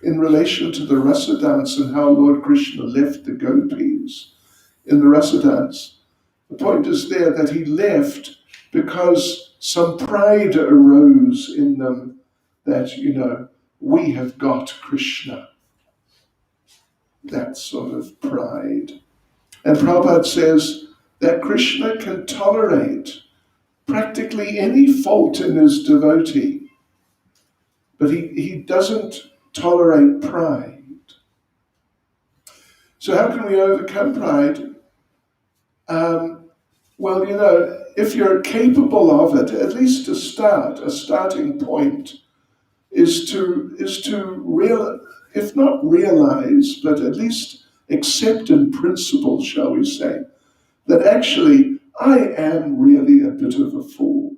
in relation to the rasa dance and how Lord Krishna left the gopis in the rasa dance. The point is there that he left because some pride arose in them that, we have got Krishna. That sort of pride. And Prabhupada says that Krishna can tolerate practically any fault in his devotee, but he doesn't tolerate pride. So how can we overcome pride? Well, if you're capable of it, at least to start, a starting point is to if not realize, but at least accept in principle, shall we say, that actually I am really a bit of a fool,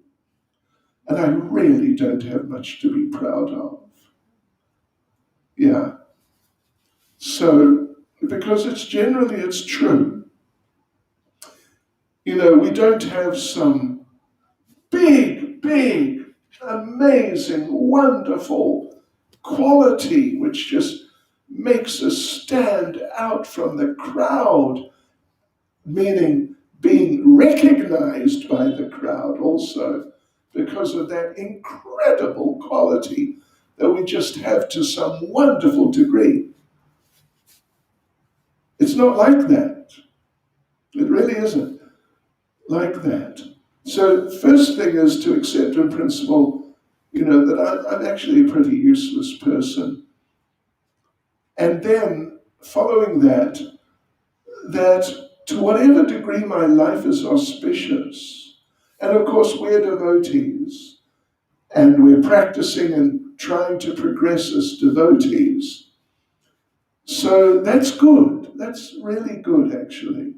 and I really don't have much to be proud of. Yeah. So, because it's true. We don't have some big, amazing, wonderful quality which just makes us stand out from the crowd, meaning being recognized by the crowd also because of that incredible quality that we just have to some wonderful degree. It's not like that. It really isn't like that. So first thing is to accept in principle, that I'm actually a pretty useless person. And then following that to whatever degree my life is auspicious, and of course we're devotees, and we're practicing and trying to progress as devotees. So that's good. That's really good, actually.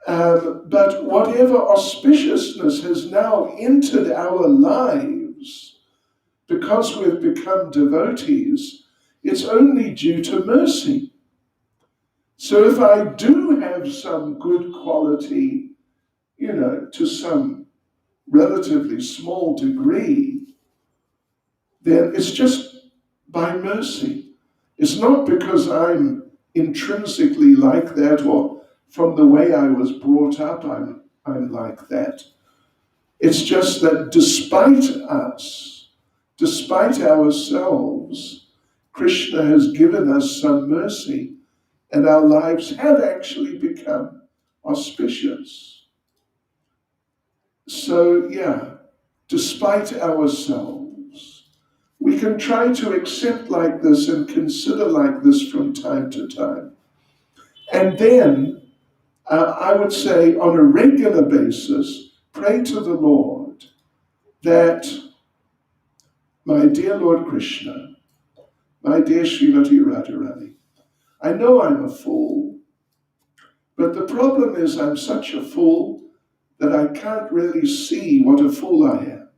But whatever auspiciousness has now entered our lives, because we've become devotees, it's only due to mercy. So if I do have some good quality, to some relatively small degree, then it's just by mercy. It's not because I'm intrinsically like that, or from the way I was brought up, I'm like that. It's just that despite us, despite ourselves, Krishna has given us some mercy, and our lives have actually become auspicious. So, despite ourselves, we can try to accept like this and consider like this from time to time. And then, I would say, on a regular basis, pray to the Lord that, my dear Lord Krishna, my dear Srimati Radharani, I know I'm a fool, but the problem is I'm such a fool that I can't really see what a fool I am.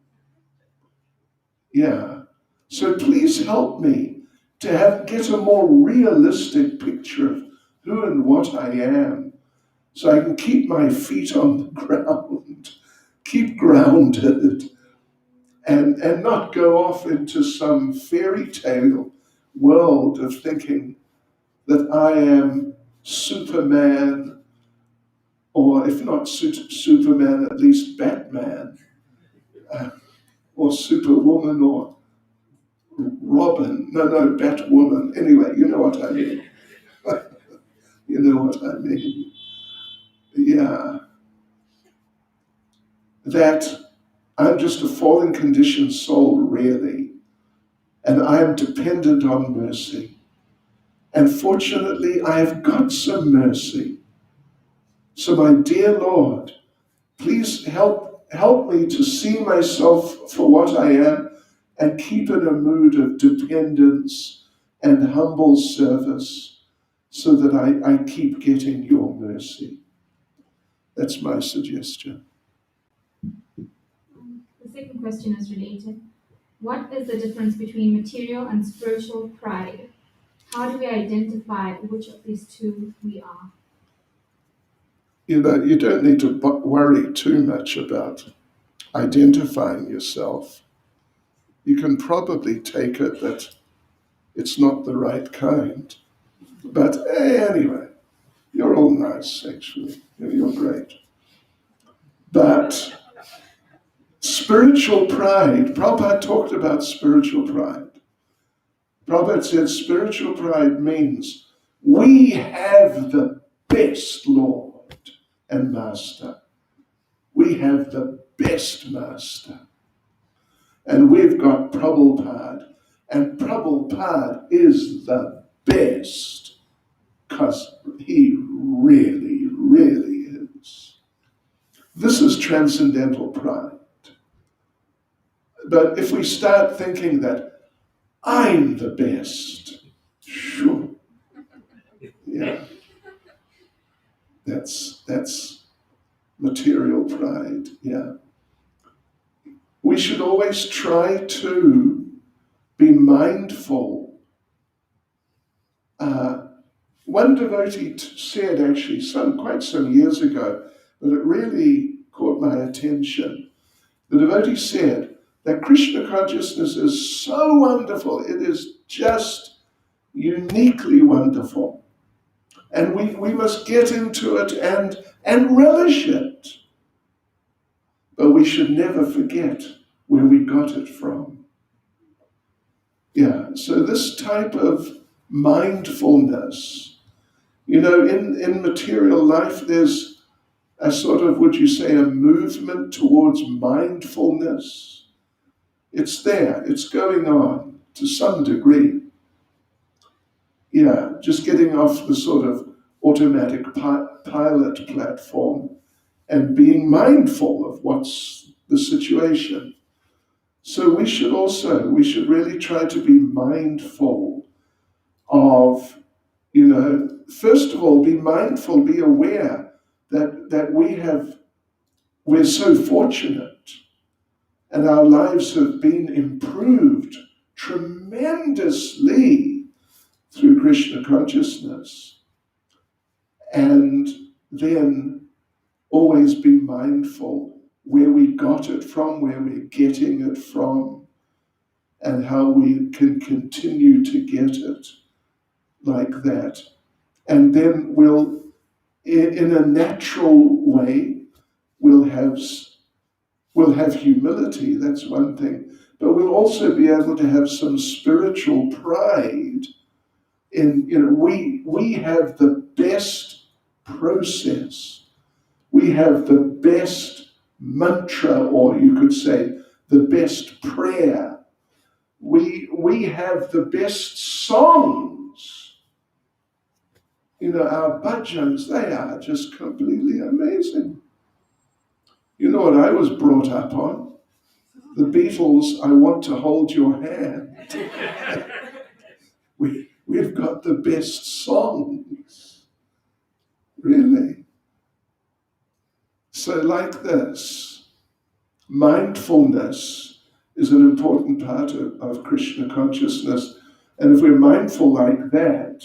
Yeah. So please help me to get a more realistic picture of who and what I am, so I can keep my feet on the ground, keep grounded, and not go off into some fairy tale world of thinking that I am Superman, or if not Superman, at least Batman, or Superwoman, or Robin. No, Batwoman. Anyway, you know what I mean. You know what I mean. Yeah. That I'm just a fallen conditioned soul, really, and I am dependent on mercy. And fortunately, I have got some mercy. So, my dear Lord, please help me to see myself for what I am and keep in a mood of dependence and humble service so that I keep getting your mercy. That's my suggestion. The second question is related. What is the difference between material and spiritual pride? How do we identify which of these two we are? You don't need to worry too much about identifying yourself. You can probably take it that it's not the right kind. But anyway, you're all nice, actually. You're great. But spiritual pride, Prabhupada talked about spiritual pride. Prabhupada said spiritual pride means we have the best Lord and Master. We have the best Master. And we've got Prabhupada. And Prabhupada is the best, because he really, really is. This is transcendental pride. But if we start thinking that I'm the best, sure, yeah, that's material pride, yeah. We should always try to be mindful. One devotee said, actually, quite some years ago, but it really caught my attention. The devotee said that Krishna consciousness is so wonderful, it is just uniquely wonderful. And we must get into it and relish it. But we should never forget where we got it from. Yeah, so this type of mindfulness, in material life, there's a sort of, would you say, a movement towards mindfulness. It's there, it's going on to some degree. Yeah, just getting off the sort of automatic pilot platform and being mindful of what's the situation. So we should really try to be mindful of, first of all, be mindful, be aware that we're so fortunate and our lives have been improved tremendously through Krishna consciousness. And then always be mindful where we got it from, where we're getting it from, and how we can continue to get it like that. And then we'll, in a natural way, we'll have humility, that's one thing, but we'll also be able to have some spiritual pride in, we have the best process. We have the best mantra, or you could say the best prayer. We have the best songs. Our bhajans, they are just completely amazing. You know what I was brought up on? The Beatles, I Want to Hold Your Hand. We've got the best songs. Really. So like this, mindfulness is an important part of Krishna consciousness. And if we're mindful like that,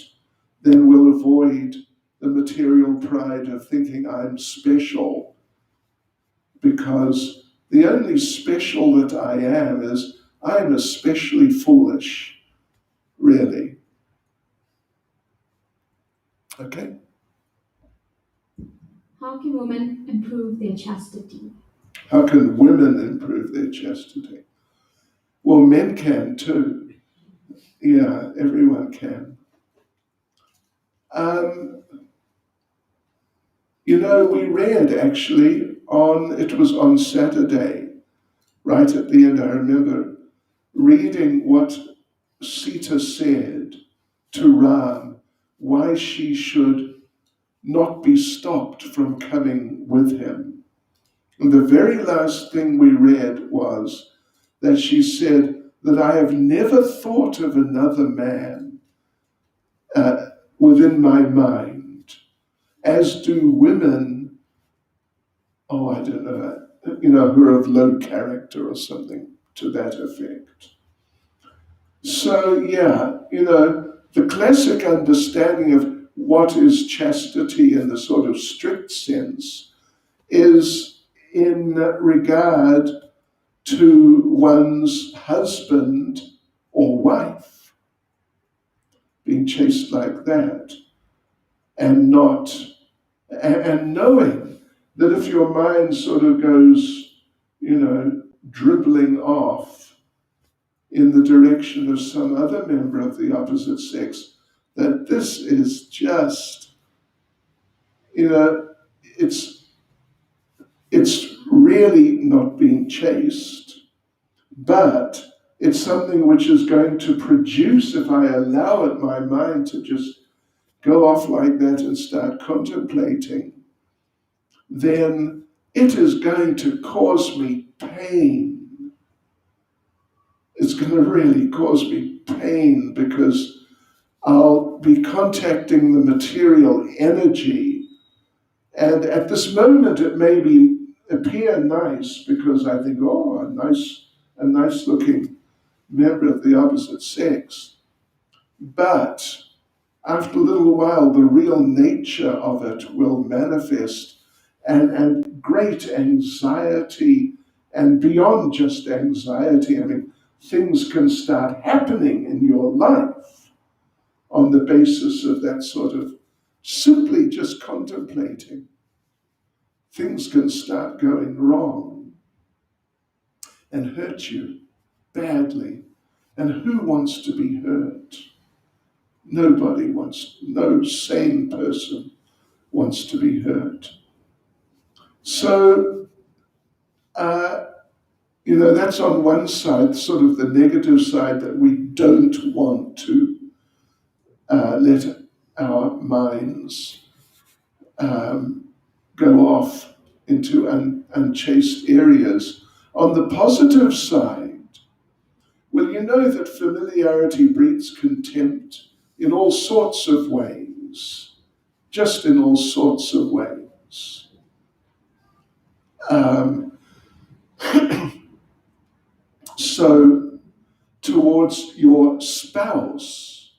then we'll avoid the material pride of thinking I'm special, because the only special that I am is I'm especially foolish, really. Okay? How can women improve their chastity? How can women improve their chastity? Well, men can too. Yeah, everyone can. We read actually it was on Saturday, right at the end, I remember reading what Sita said to Ram, why she should not be stopped from coming with him. And the very last thing we read was that she said that I have never thought of another man within my mind, as do women, I don't know, who are of low character or something to that effect. So, the classic understanding of what is chastity in the sort of strict sense is in regard to one's husband or wife, being chaste like that, and knowing that if your mind sort of goes, dribbling off in the direction of some other member of the opposite sex, that this is just, it's really not being chaste, but it's something which is going to produce, if I allow it, my mind to just go off like that and start contemplating, then it is going to cause me pain. It's going to really cause me pain, because I'll be contacting the material energy, And at this moment, it may appear nice because I think, oh, a nice looking member of the opposite sex. But after a little while, the real nature of it will manifest, and great anxiety, and beyond just anxiety, I mean, things can start happening in your life on the basis of that sort of simply just contemplating. Things can start going wrong and hurt you badly. And who wants to be hurt? Nobody wants, no sane person wants to be hurt. So, that's on one side, sort of the negative side, that we don't want to let our minds go off into unchaste areas. On the positive side, well, you know that familiarity breeds contempt in all sorts of ways, just in all sorts of ways. So, towards your spouse,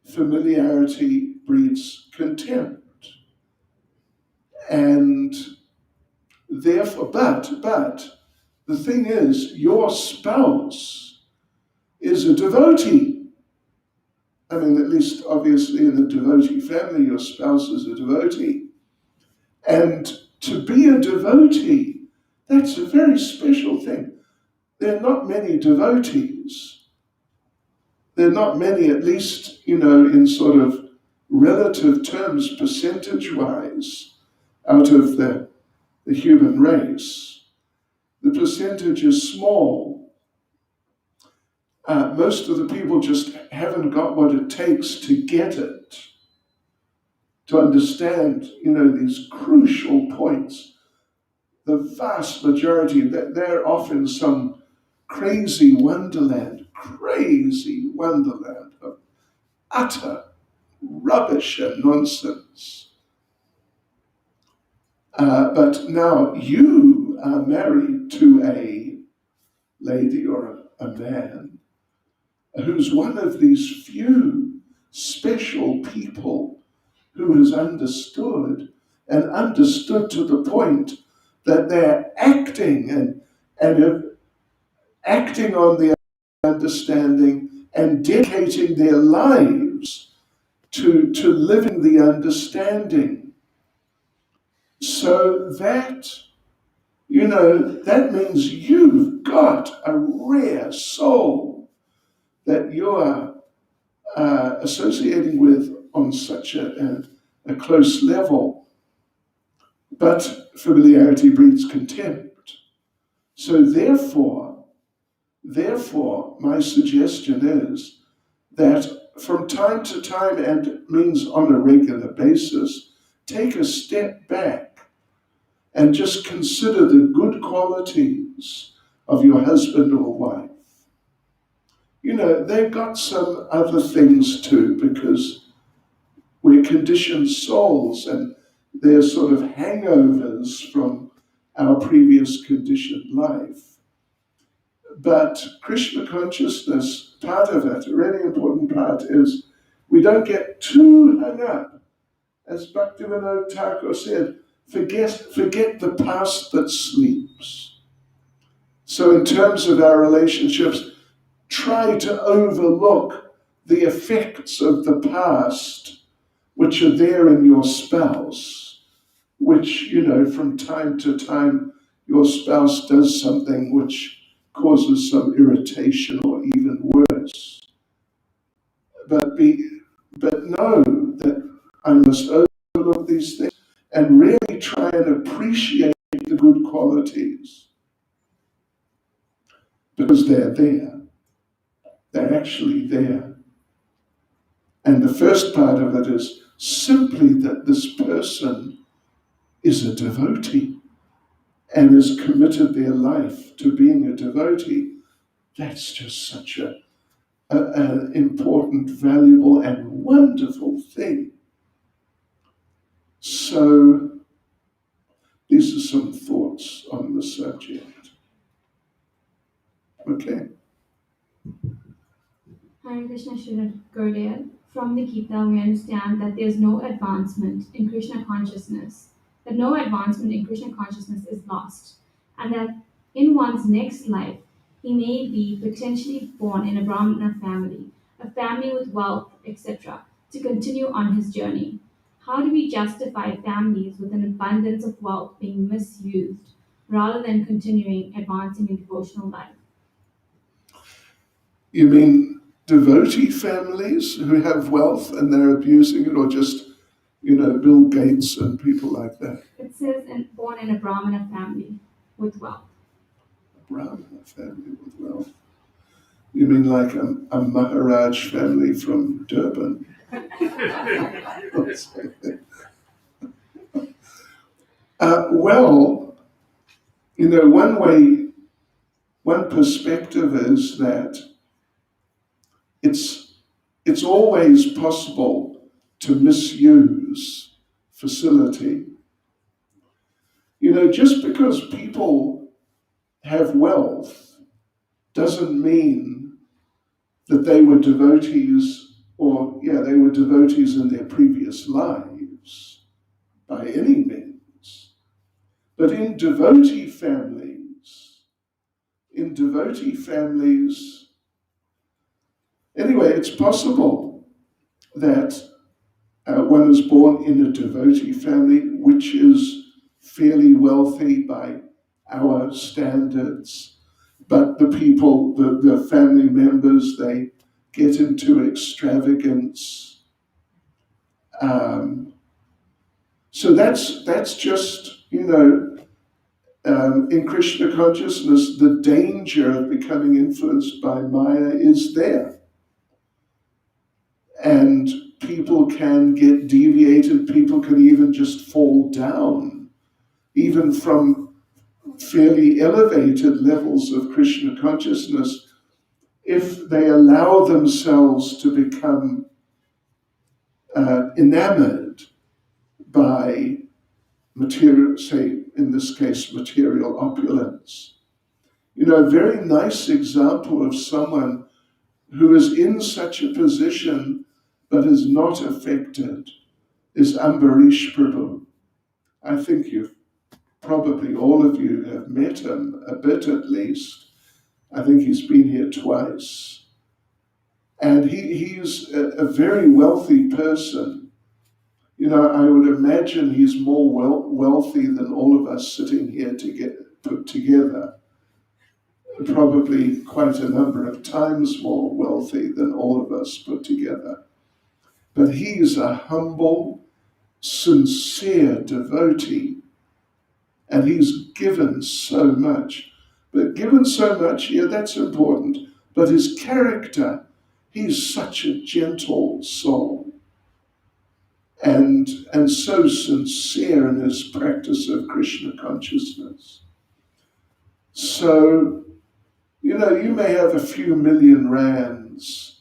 familiarity breeds contempt. And therefore, but the thing is, your spouse is a devotee. I mean, at least obviously in a devotee family, your spouse is a devotee. And to be a devotee, that's a very special thing. There are not many devotees. There are not many, at least, in sort of relative terms, percentage-wise, out of the human race. The percentage is small. Most of the people just haven't got what it takes to get it, to understand, these crucial points. The vast majority, they're off in some crazy wonderland of utter rubbish and nonsense. But now you are married to a lady or a man who's one of these few special people who has understood to the point that they're acting and acting on the understanding and dedicating their lives to living the understanding. So that, that means you've got a rare soul that you're associating with on such a close level. But familiarity breeds contempt. So therefore, my suggestion is that from time to time, and it means on a regular basis, take a step back and just consider the good qualities of your husband or wife. They've got some other things too, because we're conditioned souls and they're sort of hangovers from our previous conditioned life. But Krishna consciousness, part of it, a really important part, is we don't get too hung up. As Bhaktivinoda Thakur said, forget the past that sleeps. So in terms of our relationships, try to overlook the effects of the past which are there in your spouse, which, from time to time, your spouse does something which causes some irritation or even worse. But know that I must overlook these things and really try and appreciate the good qualities, because they're there. They're actually there. And the first part of it is simply that this person is a devotee and has committed their life to being a devotee. That's just such an important, valuable, and wonderful thing. So some thoughts on the subject. Okay. Hare Krishna Srila Gurudev. From the Gita, we understand that there is no advancement in Krishna consciousness, that no advancement in Krishna consciousness is lost, and that in one's next life, he may be potentially born in a Brahmana family, a family with wealth, etc., to continue on his journey. How do we justify families with an abundance of wealth being misused rather than continuing advancing in devotional life? You mean devotee families who have wealth and they're abusing it, or just, Bill Gates and people like that? It says born in a Brahmana family with wealth. Brahmana family with wealth. You mean like a Maharaj family from Durban? Well, one perspective is that it's always possible to misuse facility. Just because people have wealth doesn't mean that they were devotees, they were devotees in their previous lives by any means. But in devotee families, anyway, it's possible that one is born in a devotee family which is fairly wealthy by our standards, but the people, the family members, they get into extravagance. So that's just, in Krishna consciousness, the danger of becoming influenced by Maya is there. And people can get deviated, people can even just fall down, even from fairly elevated levels of Krishna consciousness, if they allow themselves to become enamored by material, say in this case, material opulence. A very nice example of someone who is in such a position but is not affected is Ambarish Prabhu. I think probably all of you have met him a bit at least. I think he's been here twice. And he's a very wealthy person. I would imagine he's more wealthy than all of us sitting here to get put together. Probably quite a number of times more wealthy than all of us put together. But he's a humble, sincere devotee, and he's given so much. But given so much, that's important. But his character, he's such a gentle soul, and so sincere in his practice of Krishna consciousness. So, you may have a few million rands,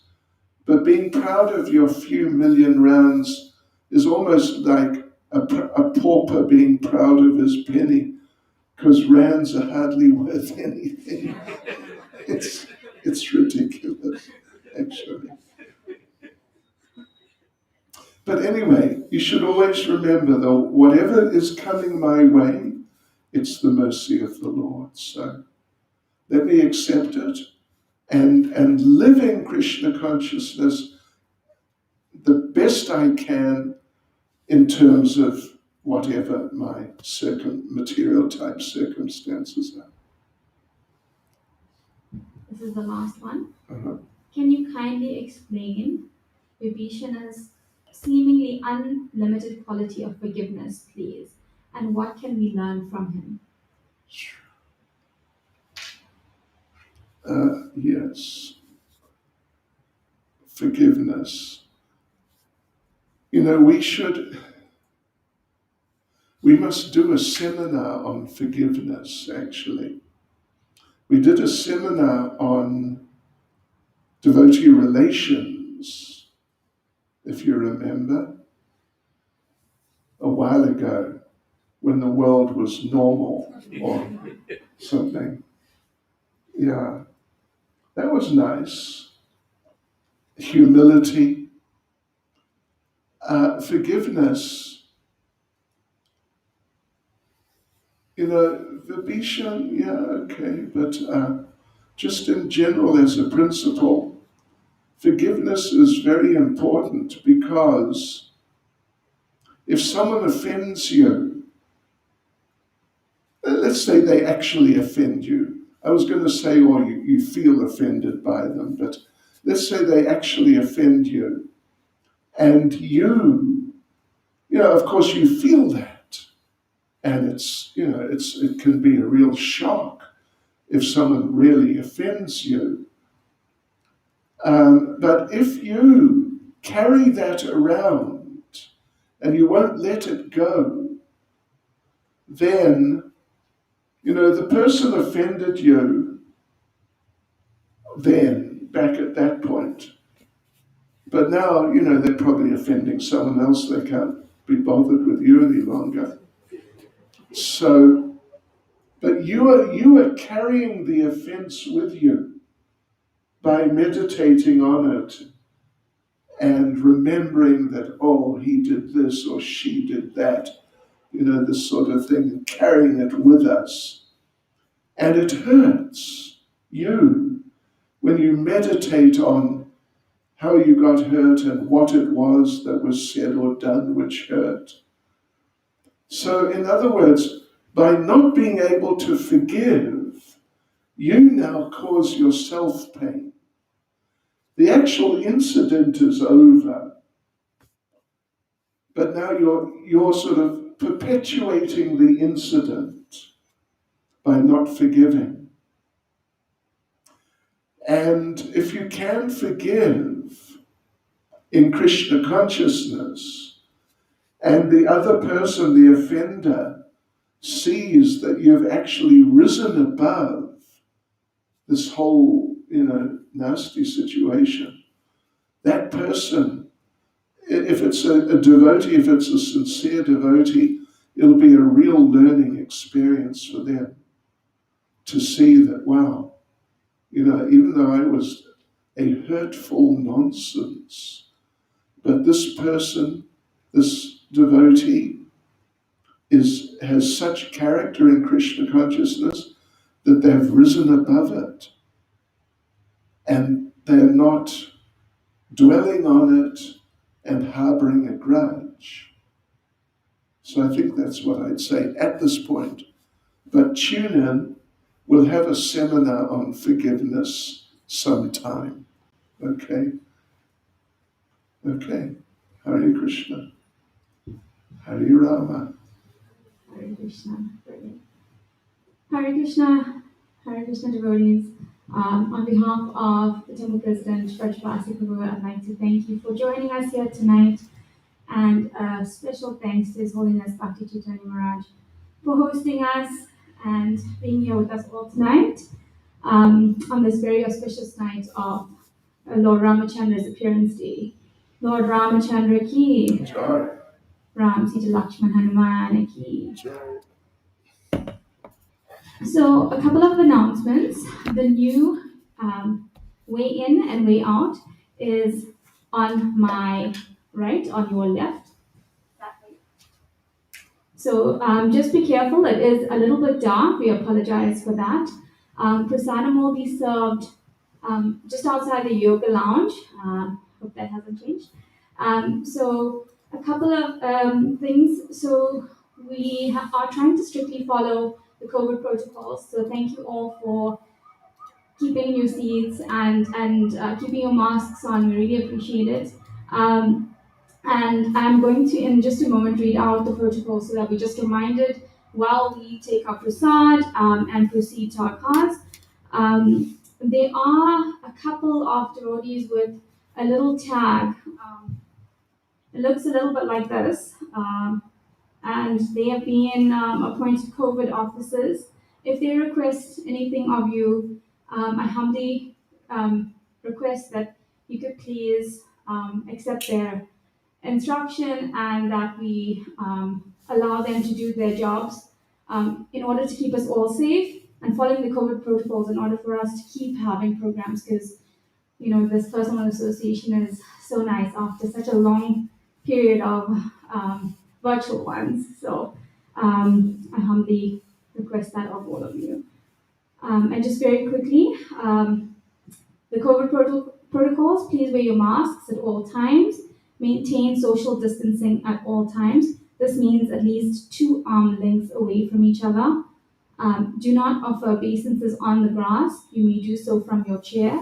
but being proud of your few million rands is almost like a pauper being proud of his penny, because rands are hardly worth anything. It's ridiculous, actually. But anyway, you should always remember, though, whatever is coming my way, it's the mercy of the Lord. So let me accept it and live in Krishna consciousness the best I can in terms of whatever my material type circumstances are. This is the last one. Uh-huh. Can you kindly explain Vibhishana's seemingly unlimited quality of forgiveness, please? And what can we learn from him? Yes. Forgiveness. We must do a seminar on forgiveness, actually. We did a seminar on devotee relations, if you remember, a while ago. when the world was normal or something. Yeah, that was nice. Humility, forgiveness. Vibhishan, yeah, okay, but just in general as a principle, forgiveness is very important because if someone offends you, let's say they actually offend you. I was going to say, or you feel offended by them, but let's say they actually offend you. And of course you feel that. And it can be a real shock if someone really offends you. But if you carry that around and you won't let it go, then, the person offended you then, back at that point. But now, they're probably offending someone else. They can't be bothered with you any longer. So, but you are carrying the offense with you by meditating on it and remembering that, oh, he did this or she did that, this sort of thing, and carrying it with us. And it hurts you when you meditate on how you got hurt and what it was that was said or done which hurt. So, in other words, by not being able to forgive, you now cause yourself pain. The actual incident is over, but now you're sort of perpetuating the incident by not forgiving. And if you can forgive in Krishna consciousness, and the other person, the offender, sees that you've actually risen above this whole, nasty situation, that person, if it's a devotee, if it's a sincere devotee, it'll be a real learning experience for them to see that, wow, even though I was a hurtful nonsense, but this person, this devotee, has such character in Krishna consciousness that they've risen above it. And they're not dwelling on it and harboring a grudge. So I think that's what I'd say at this point. But tune in. We'll have a seminar on forgiveness sometime. Okay? Okay. Hare Krishna. Hare Rama. Hare Krishna. Brilliant. Hare Krishna. Hare Krishna devotees. On behalf of the Temple President, Vrajapasi Prabhu, I'd like to thank you for joining us here tonight. And special thanks to His Holiness Bhakti Caitanya Maharaj for hosting us and being here with us all tonight on this very auspicious night of Lord Ramachandra's appearance day. Lord Ramachandra ki, Jai. Ram Sita Lakshman Hanuman ki. So a couple of announcements. The new way in and way out is on my right, on your left. So just be careful, it is a little bit dark, we apologize for that. Prasadam will be served just outside the yoga lounge. Hope that hasn't changed. So a couple of things. So we are trying to strictly follow the COVID protocols. So thank you all for keeping your seats and keeping your masks on. We really appreciate it. And I'm going to, in just a moment, read out the protocol so that we're just reminded while we take our prasad and proceed to our cause. There are a couple of devotees with a little tag. It looks a little bit like this. And they have been appointed COVID officers. If they request anything of you, I humbly request that you could please accept their instruction and that we allow them to do their jobs in order to keep us all safe and following the COVID protocols in order for us to keep having programs because this personal association is so nice after such a long period of virtual ones. So I humbly request that of all of you. And just very quickly, the COVID protocols, please wear your masks at all times. Maintain social distancing at all times. This means at least 2 arm lengths away from each other. Do not offer obeisances on the grass. You may do so from your chair.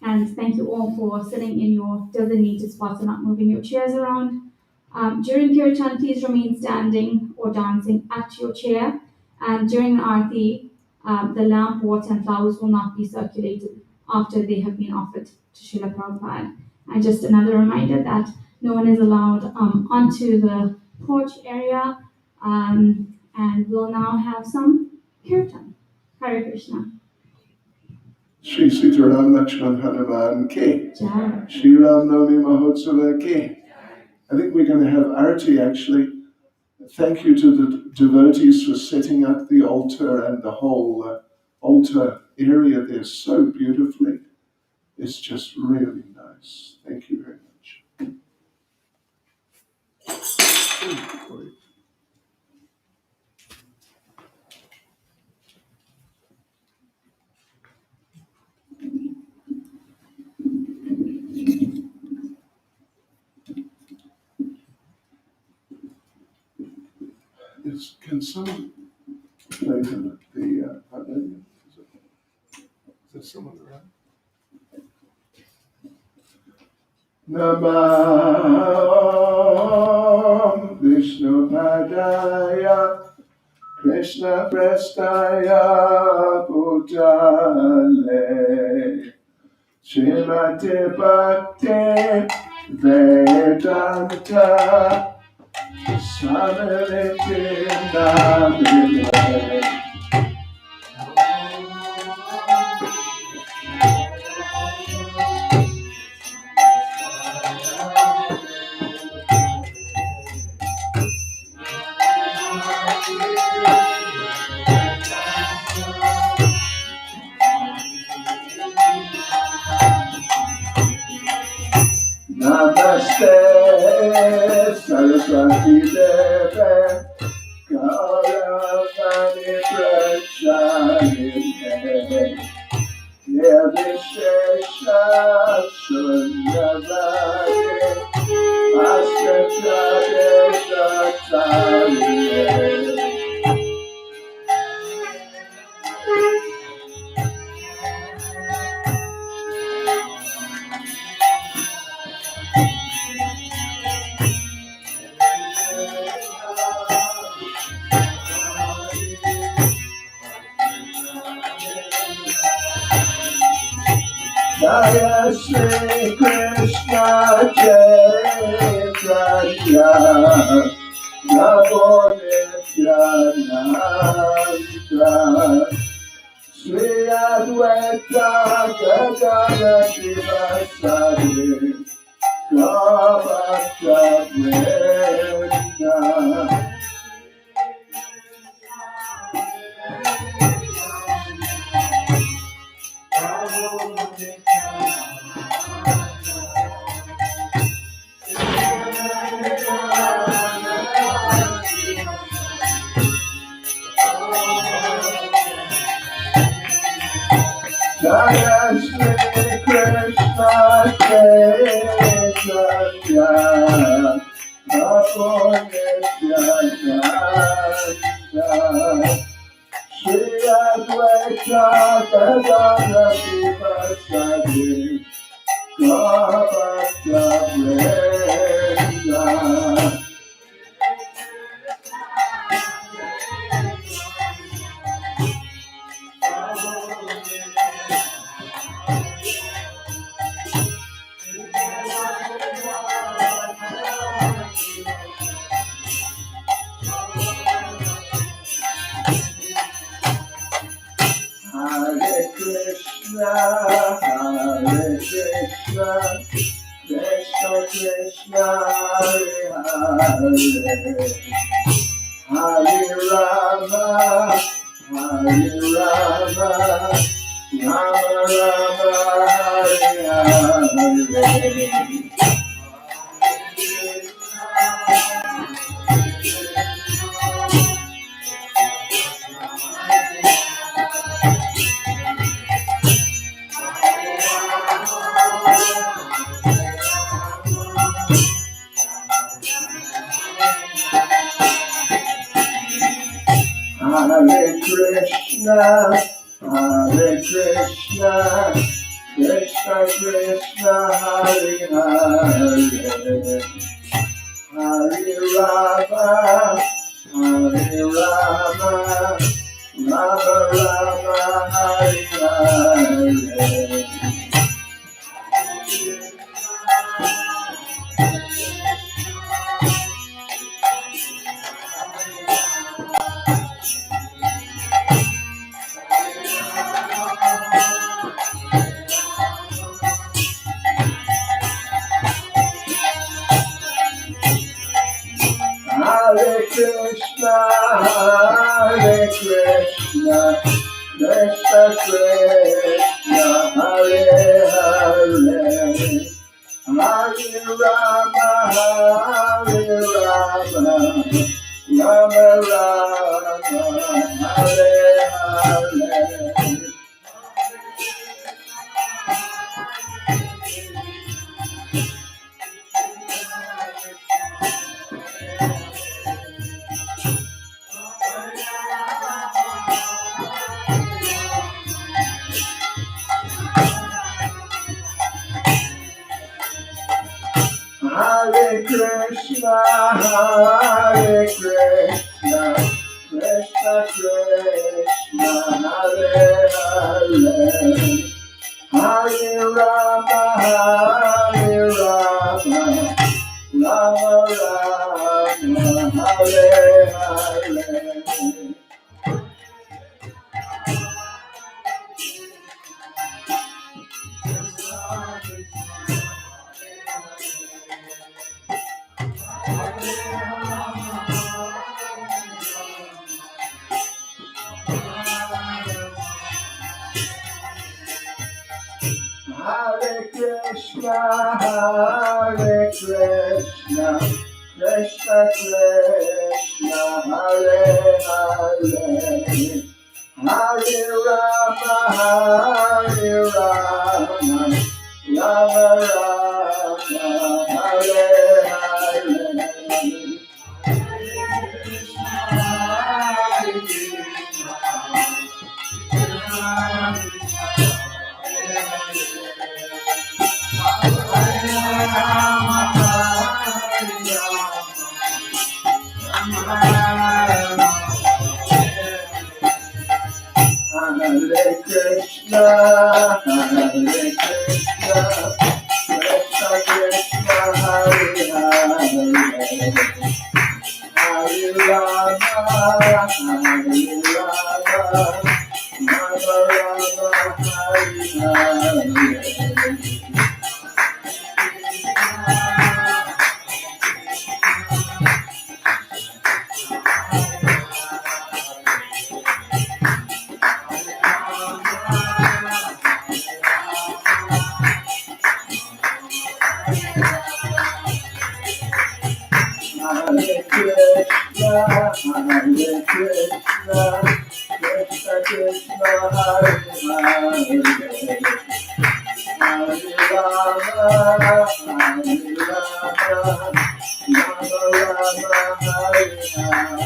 And thank you all for sitting in your designated spots and not moving your chairs around. During kirtan, please remain standing or dancing at your chair. And during Aarti, the lamp, water, and flowers will not be circulated after they have been offered to Srila Prabhupada. And just another reminder that no one is allowed onto the porch area. And we'll now have some kirtan. Hare Krishna. Shri Sitaram Lakshman Hanuman Ki. Jai. Shri Ram Navami Mahotsava Ki. I think we're going to have Arati actually. Thank you to the devotees for setting up the altar and the whole altar area there so beautifully. It's just really nice. Thank you very much. Can someone play the harmonium? Is there someone around? Namah Vishnu Padaya Krishna Prestaya Bhutale Srimati Bhakti Vedanta Swami Namine. Namaste Saraswati Deve Gauravani Pracharine Nirvishesha Shunyavadi Askatadesha Tarine. Jaya Shri Krishna Chaitanya Prabhu Nityananda Shri Advaita Gadadara Sivasadi Gavata Vrinda. Jaya Shri Krishna Chaitanya Prabhu Nityananda Shri Advaita Gadadara Sivasadi Gavata Vrinda. Hare Krishna, Hare Rama, Hare Rama, Rama Rama, Hare Hare. Hare Krishna, Hare Krishna, Krishna Krishna, Hare Hare, Hare Rama, Hare Rama, Rama Rama, Hare Hare. Hare Krishna, Hare Krishna, Krishna Krishna, Hare Hare, Hare Rama, Hare Rama, Rama Rama, Hare Hare. Hare Krishna, Hare Krishna, Krishna Krishna, Hare Hare, Hare Rama, Hare Rama, Rama Rama, Hare Hare. Hare Krishna, Hare Krishna, Krishna Krishna, Hare Hare, Hare Rama, Hare Rama, Rama Rama, Hare Hare. Hare Krishna, Hare Krishna, Krishna Krishna, Hare Hare, Hare Rama, Hare Rama, Rama Rama, Hare Hare. Hare Krishna, Hare Krishna, Krishna Krishna, Hare Hare, Hare Rama, Hare Rama, Rama Rama, Hare Hare.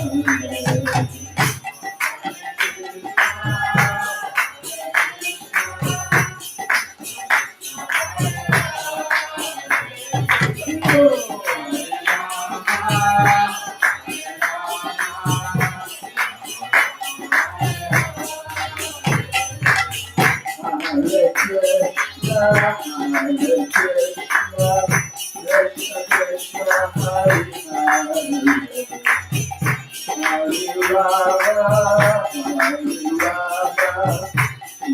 Hare Krishna, Hare Krishna, Krishna Krishna, Hare Hare, Hare Rama, Hare Rama,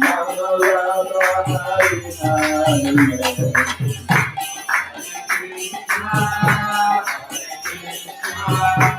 Rama Rama, Hare Hare.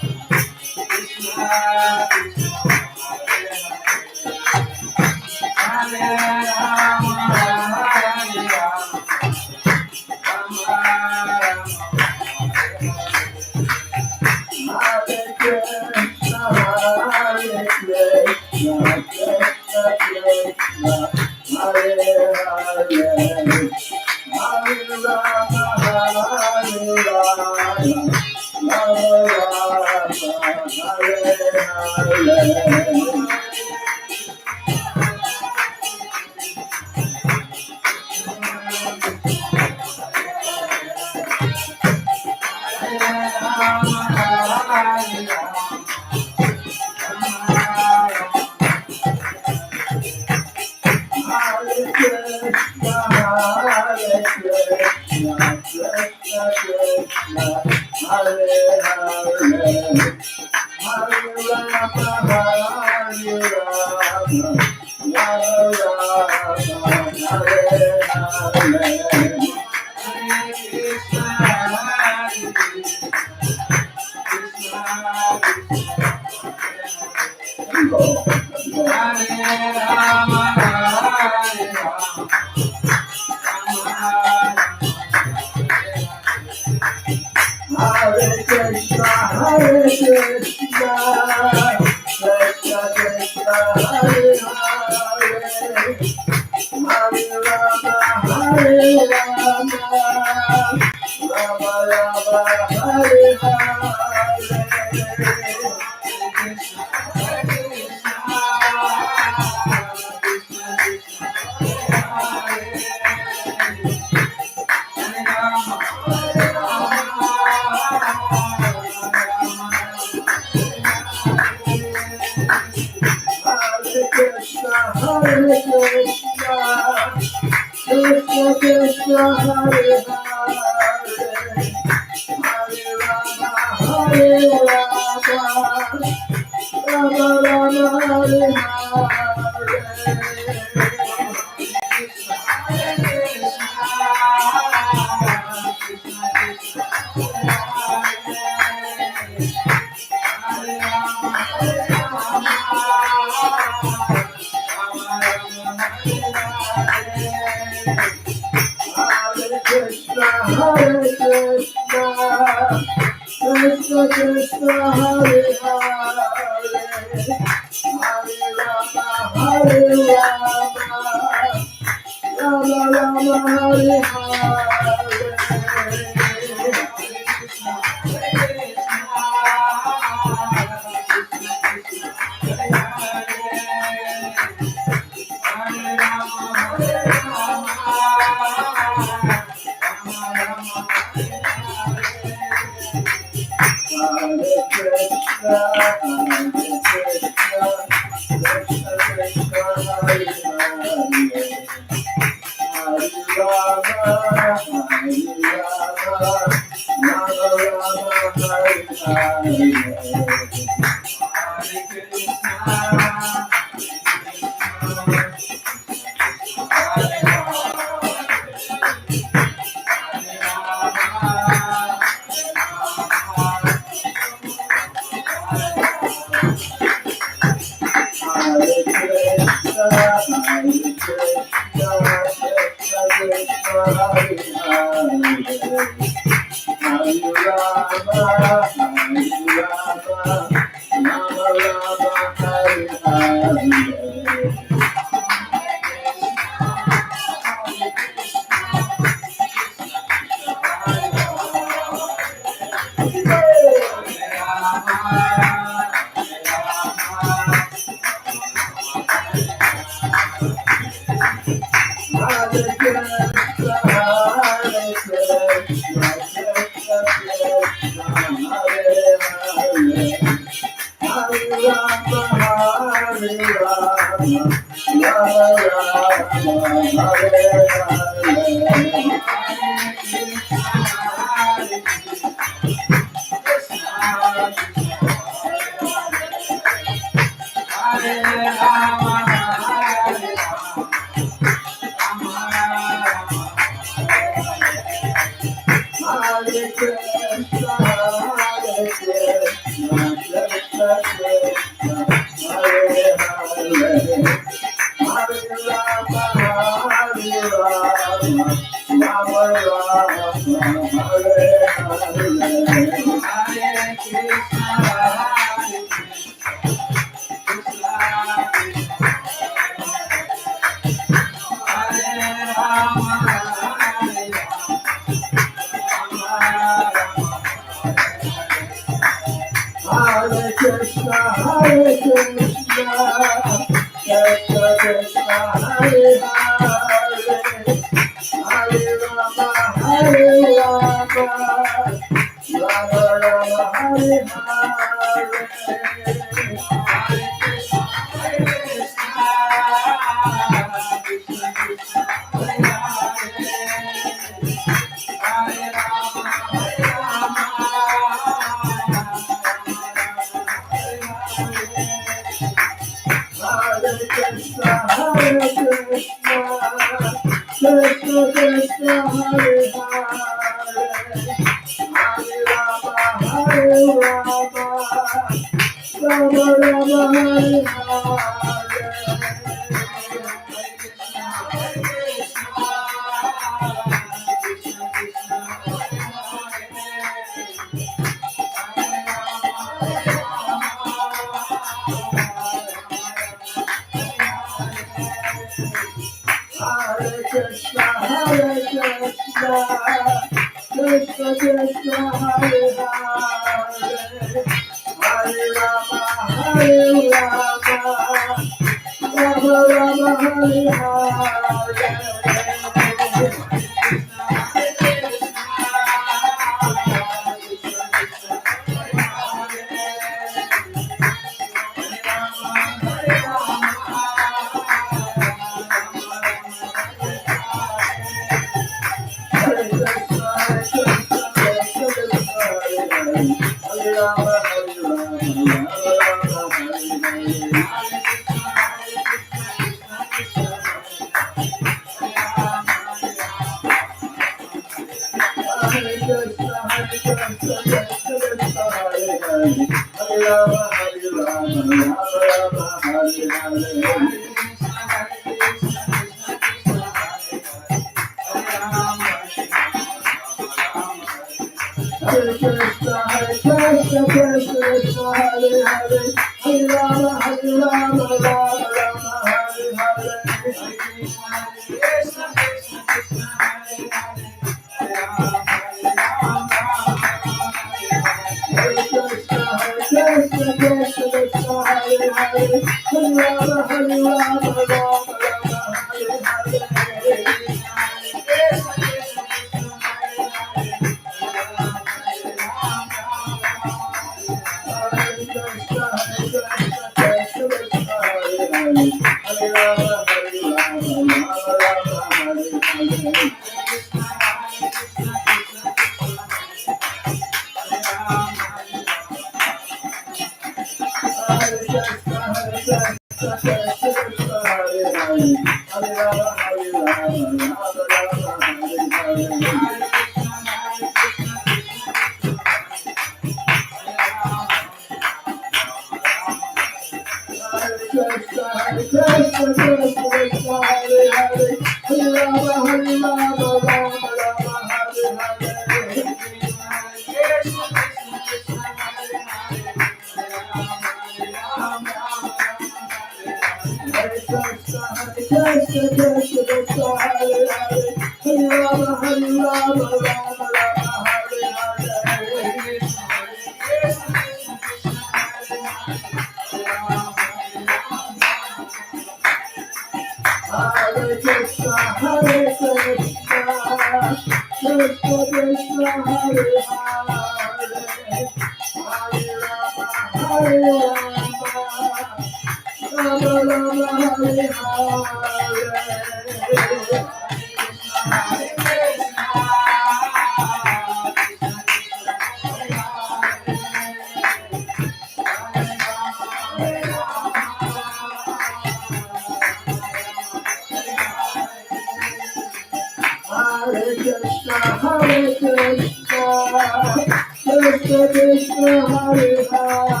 Krishna Krishna Hare Hare,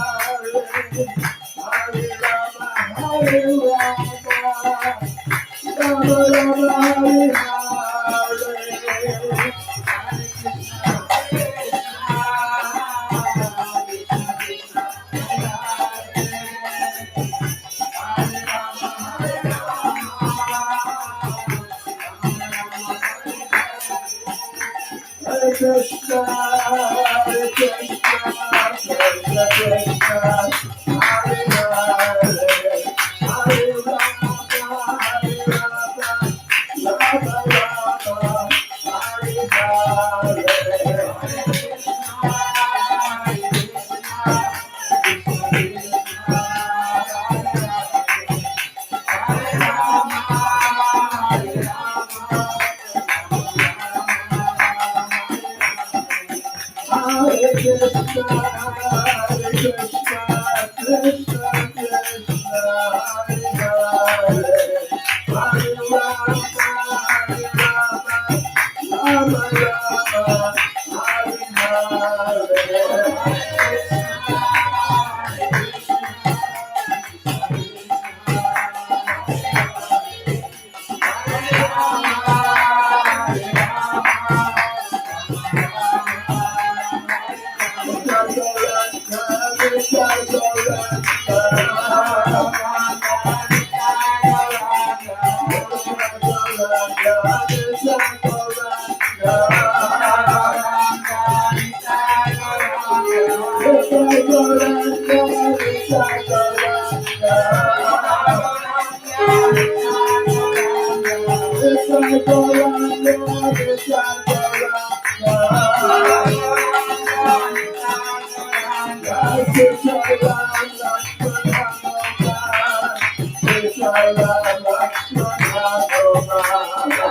Hare Rama Hare Rama, Rama Rama Hare Hare. Hare Krishna, Hare Krishna, Krishna Krishna, Hare Hare, Hare Rama, Hare Rama, Rama Rama, Hare Hare. Hare Krishna, Hare Krishna, Krishna Krishna, Hare Hare, Hare Rama, Hare Rama, Rama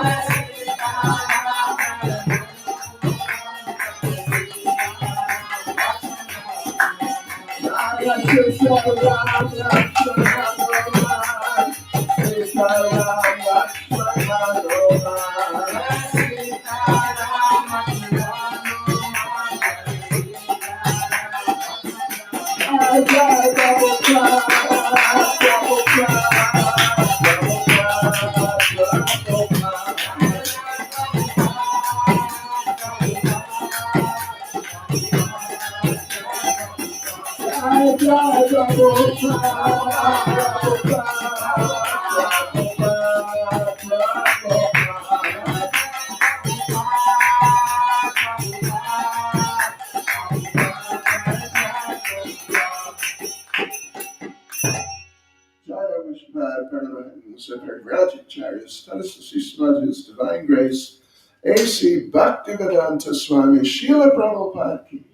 Rama, Hare His Divine Grace, A.C. Bhaktivedanta Swami, Srila Prabhupada Ki,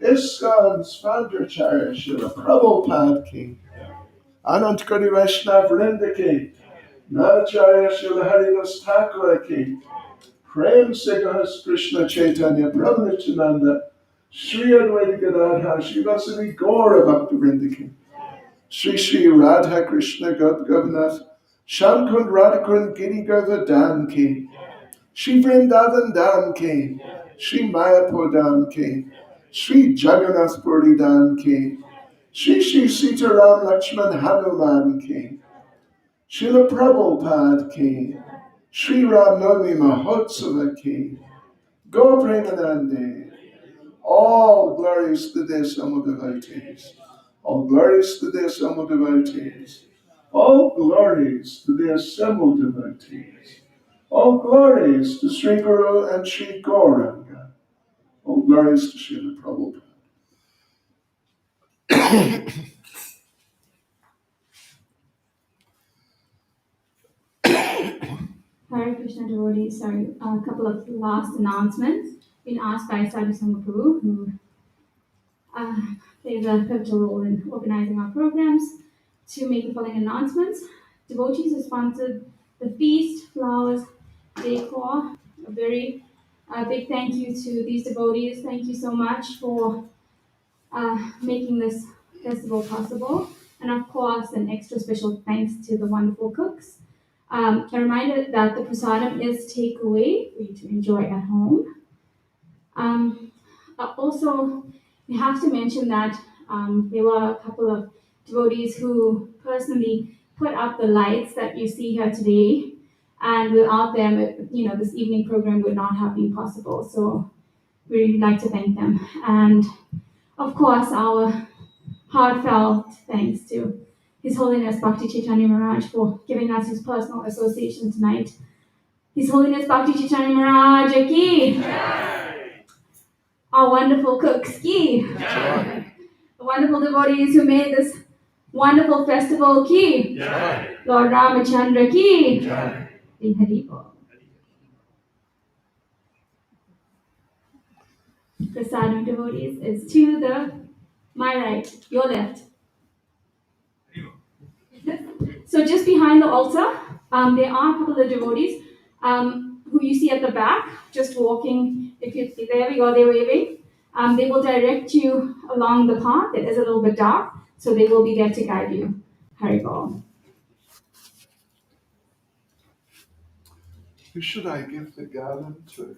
ISKCON's founder Charya, Srila Prabhupada Ki, Anant Kodi Vaishnav Vrinda Ki, Nanacharya Srila Haridas Thakur Ki, Prem Segahas Krishna Chaitanya Prabhu Nityananda, Sri Advaita Gadadhar Srivasadi Gaura Bhakta Vrinda Ki, Sri Sri Radha Krishna Gad Govanath, Shamkund Radhakund Giri Govardhan Ki, Shri Vrindavan Dham Ki, Shri Mayapur Dham Ki, Shri Jagannath Puri Dham Ki, Shri Shri Sitaram Lakshman Hanuman Ki, Srila Prabhupada Ki, Shri Ram Navami Mahotsava Ki, Go Premanande, all glories to the assembled devotees, all glories to the assembled devotees, all glories to the assembled devotees. All glories to Sri Guru and Sri Gauranga. All glories to Srila Prabhupada. Hare Krishna devotees, sorry, a couple of last announcements been asked by Sadhu Sangha Prabhu, who plays a pivotal role in organizing our programs, to make the following announcements. Devotees who sponsored the feast, flowers, decor. A very big thank you to these devotees. Thank you so much for making this festival possible. And of course, an extra special thanks to the wonderful cooks. A reminder that the prasadam is takeaway for you to enjoy at home. Also, we have to mention that there were a couple of devotees who personally put up the lights that you see here today, and without them, this evening program would not have been possible. So we really like to thank them, and of course, our heartfelt thanks to His Holiness Bhakti Caitanya Maharaj for giving us his personal association tonight. His Holiness Bhakti Caitanya Maharaj ki, our wonderful cooks ki, the wonderful devotees who made this wonderful festival ki, Lord Ramachandra ki, Hari Bol. Prasadam devotees is to my right, your left. So just behind the altar, there are a couple of devotees who you see at the back, just walking. There we go, they're waving. They will direct you along the path. It is a little bit dark, so they will be there to guide you. Haribol. Who should I give the garland to?